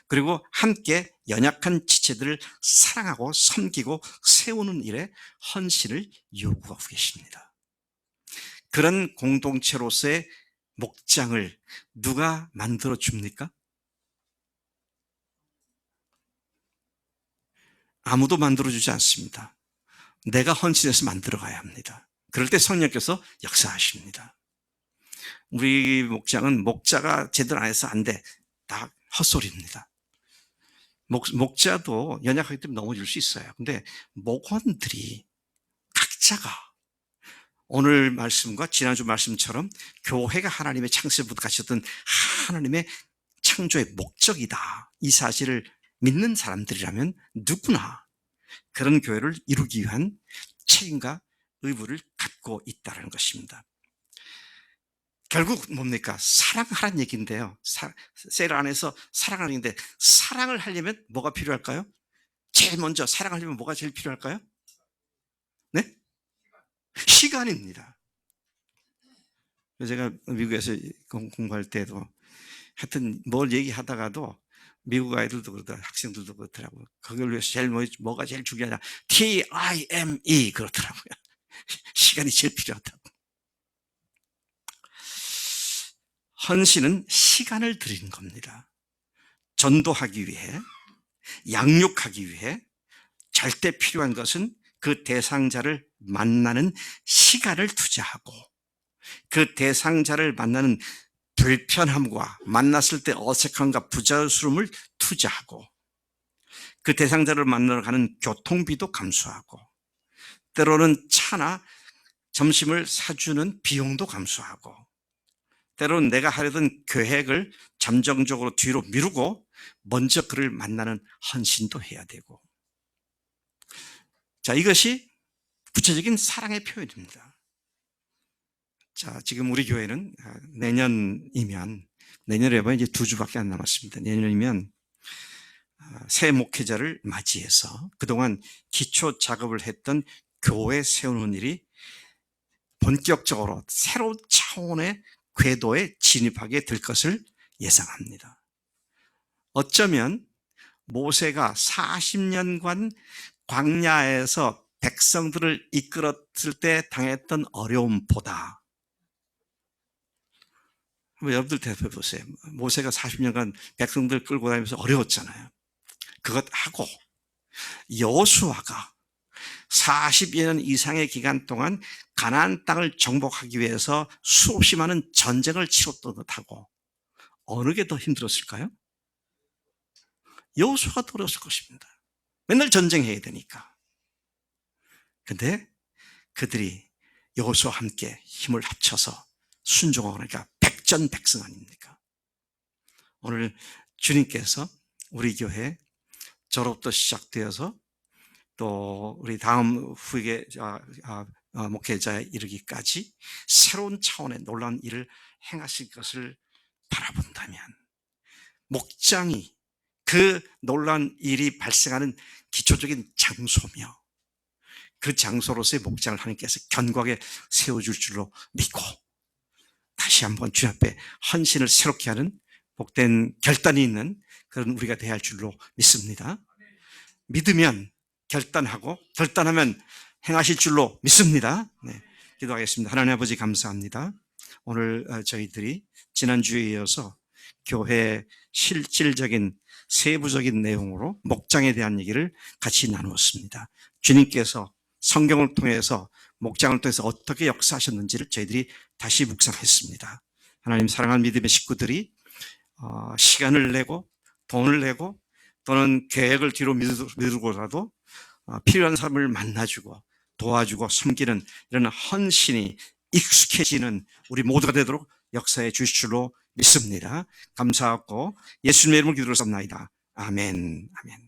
그리고 함께 연약한 지체들을 사랑하고 섬기고 세우는 일에 헌신을 요구하고 계십니다. 그런 공동체로서의 목장을 누가 만들어 줍니까? 아무도 만들어 주지 않습니다. 내가 헌신해서 만들어 가야 합니다. 그럴 때 성령께서 역사하십니다. 우리 목장은 목자가 제대로 안 해서 안 돼, 다 헛소리입니다. 목자도 연약하기 때문에 넘어질 수 있어요. 근데 목원들이 각자가 오늘 말씀과 지난주 말씀처럼 교회가 하나님의 창세부터 가셨던 하나님의 창조의 목적이다, 이 사실을 믿는 사람들이라면 누구나 그런 교회를 이루기 위한 책임과 의무를 갖고 있다는 것입니다. 결국 뭡니까? 사랑하라는 얘기인데요. 셀 안에서 사랑하는 얘기인데, 사랑을 하려면 뭐가 필요할까요? 제일 먼저 사랑하려면 뭐가 제일 필요할까요? 네? 시간입니다. 제가 미국에서 공부할 때도 하여튼 뭘 얘기하다가도 미국 아이들도 그러더라고요. 학생들도 그렇더라고요. 그걸 위해서 제일 뭐가 제일 중요하냐? TIME 그렇더라고요. 시간이 제일 필요하다고. 헌신은 시간을 드리는 겁니다. 전도하기 위해, 양육하기 위해 절대 필요한 것은 그 대상자를 만나는 시간을 투자하고, 그 대상자를 만나는 불편함과 만났을 때 어색함과 부자스러움을 투자하고, 그 대상자를 만나러 가는 교통비도 감수하고, 때로는 차나 점심을 사주는 비용도 감수하고, 때로는 내가 하려던 계획을 잠정적으로 뒤로 미루고 먼저 그를 만나는 헌신도 해야 되고. 자, 이것이 구체적인 사랑의 표현입니다. 자, 지금 우리 교회는 내년에 이제 2주밖에 안 남았습니다. 내년이면 새 목회자를 맞이해서 그동안 기초 작업을 했던 교회 세우는 일이 본격적으로 새로운 차원의 궤도에 진입하게 될 것을 예상합니다. 어쩌면 모세가 40년간 광야에서 백성들을 이끌었을 때 당했던 어려움보다, 여러분들 대답해 보세요. 모세가 40년간 백성들 끌고 다니면서 어려웠잖아요. 그것하고 여호수아가 40여 년 이상의 기간 동안 가나안 땅을 정복하기 위해서 수없이 많은 전쟁을 치렀던 것하고 어느 게 더 힘들었을까요? 여호수아가 더 어려웠을 것입니다. 맨날 전쟁해야 되니까. 근데 그들이 여호수아와 함께 힘을 합쳐서 순종하니까 백전백승 아닙니까? 오늘 주님께서 우리 교회 저로부터 시작되어서 또 우리 다음 후계 목회자에 이르기까지 새로운 차원의 놀라운 일을 행하실 것을 바라본다면, 목장이 그 놀라운 일이 발생하는 기초적인 장소며 그 장소로서의 목장을 하나님께서 견고하게 세워줄 줄로 믿고, 다시 한번 주님 앞에 헌신을 새롭게 하는 복된 결단이 있는 그런 우리가 되어야 할 줄로 믿습니다. 믿으면 결단하고, 결단하면 행하실 줄로 믿습니다. 네, 기도하겠습니다. 하나님 아버지 감사합니다. 오늘 저희들이 지난주에 이어서 교회 실질적인 세부적인 내용으로 목장에 대한 얘기를 같이 나누었습니다. 주님께서 성경을 통해서 목장을 통해서 어떻게 역사하셨는지를 저희들이 다시 묵상했습니다. 하나님 사랑하는 믿음의 식구들이 시간을 내고 돈을 내고 또는 계획을 뒤로 미루고라도 필요한 사람을 만나주고 도와주고 섬기는 이런 헌신이 익숙해지는 우리 모두가 되도록 역사해 주실 줄로 믿습니다. 감사하고 예수님의 이름으로 기도를 쌉나이다. 아멘. 아멘.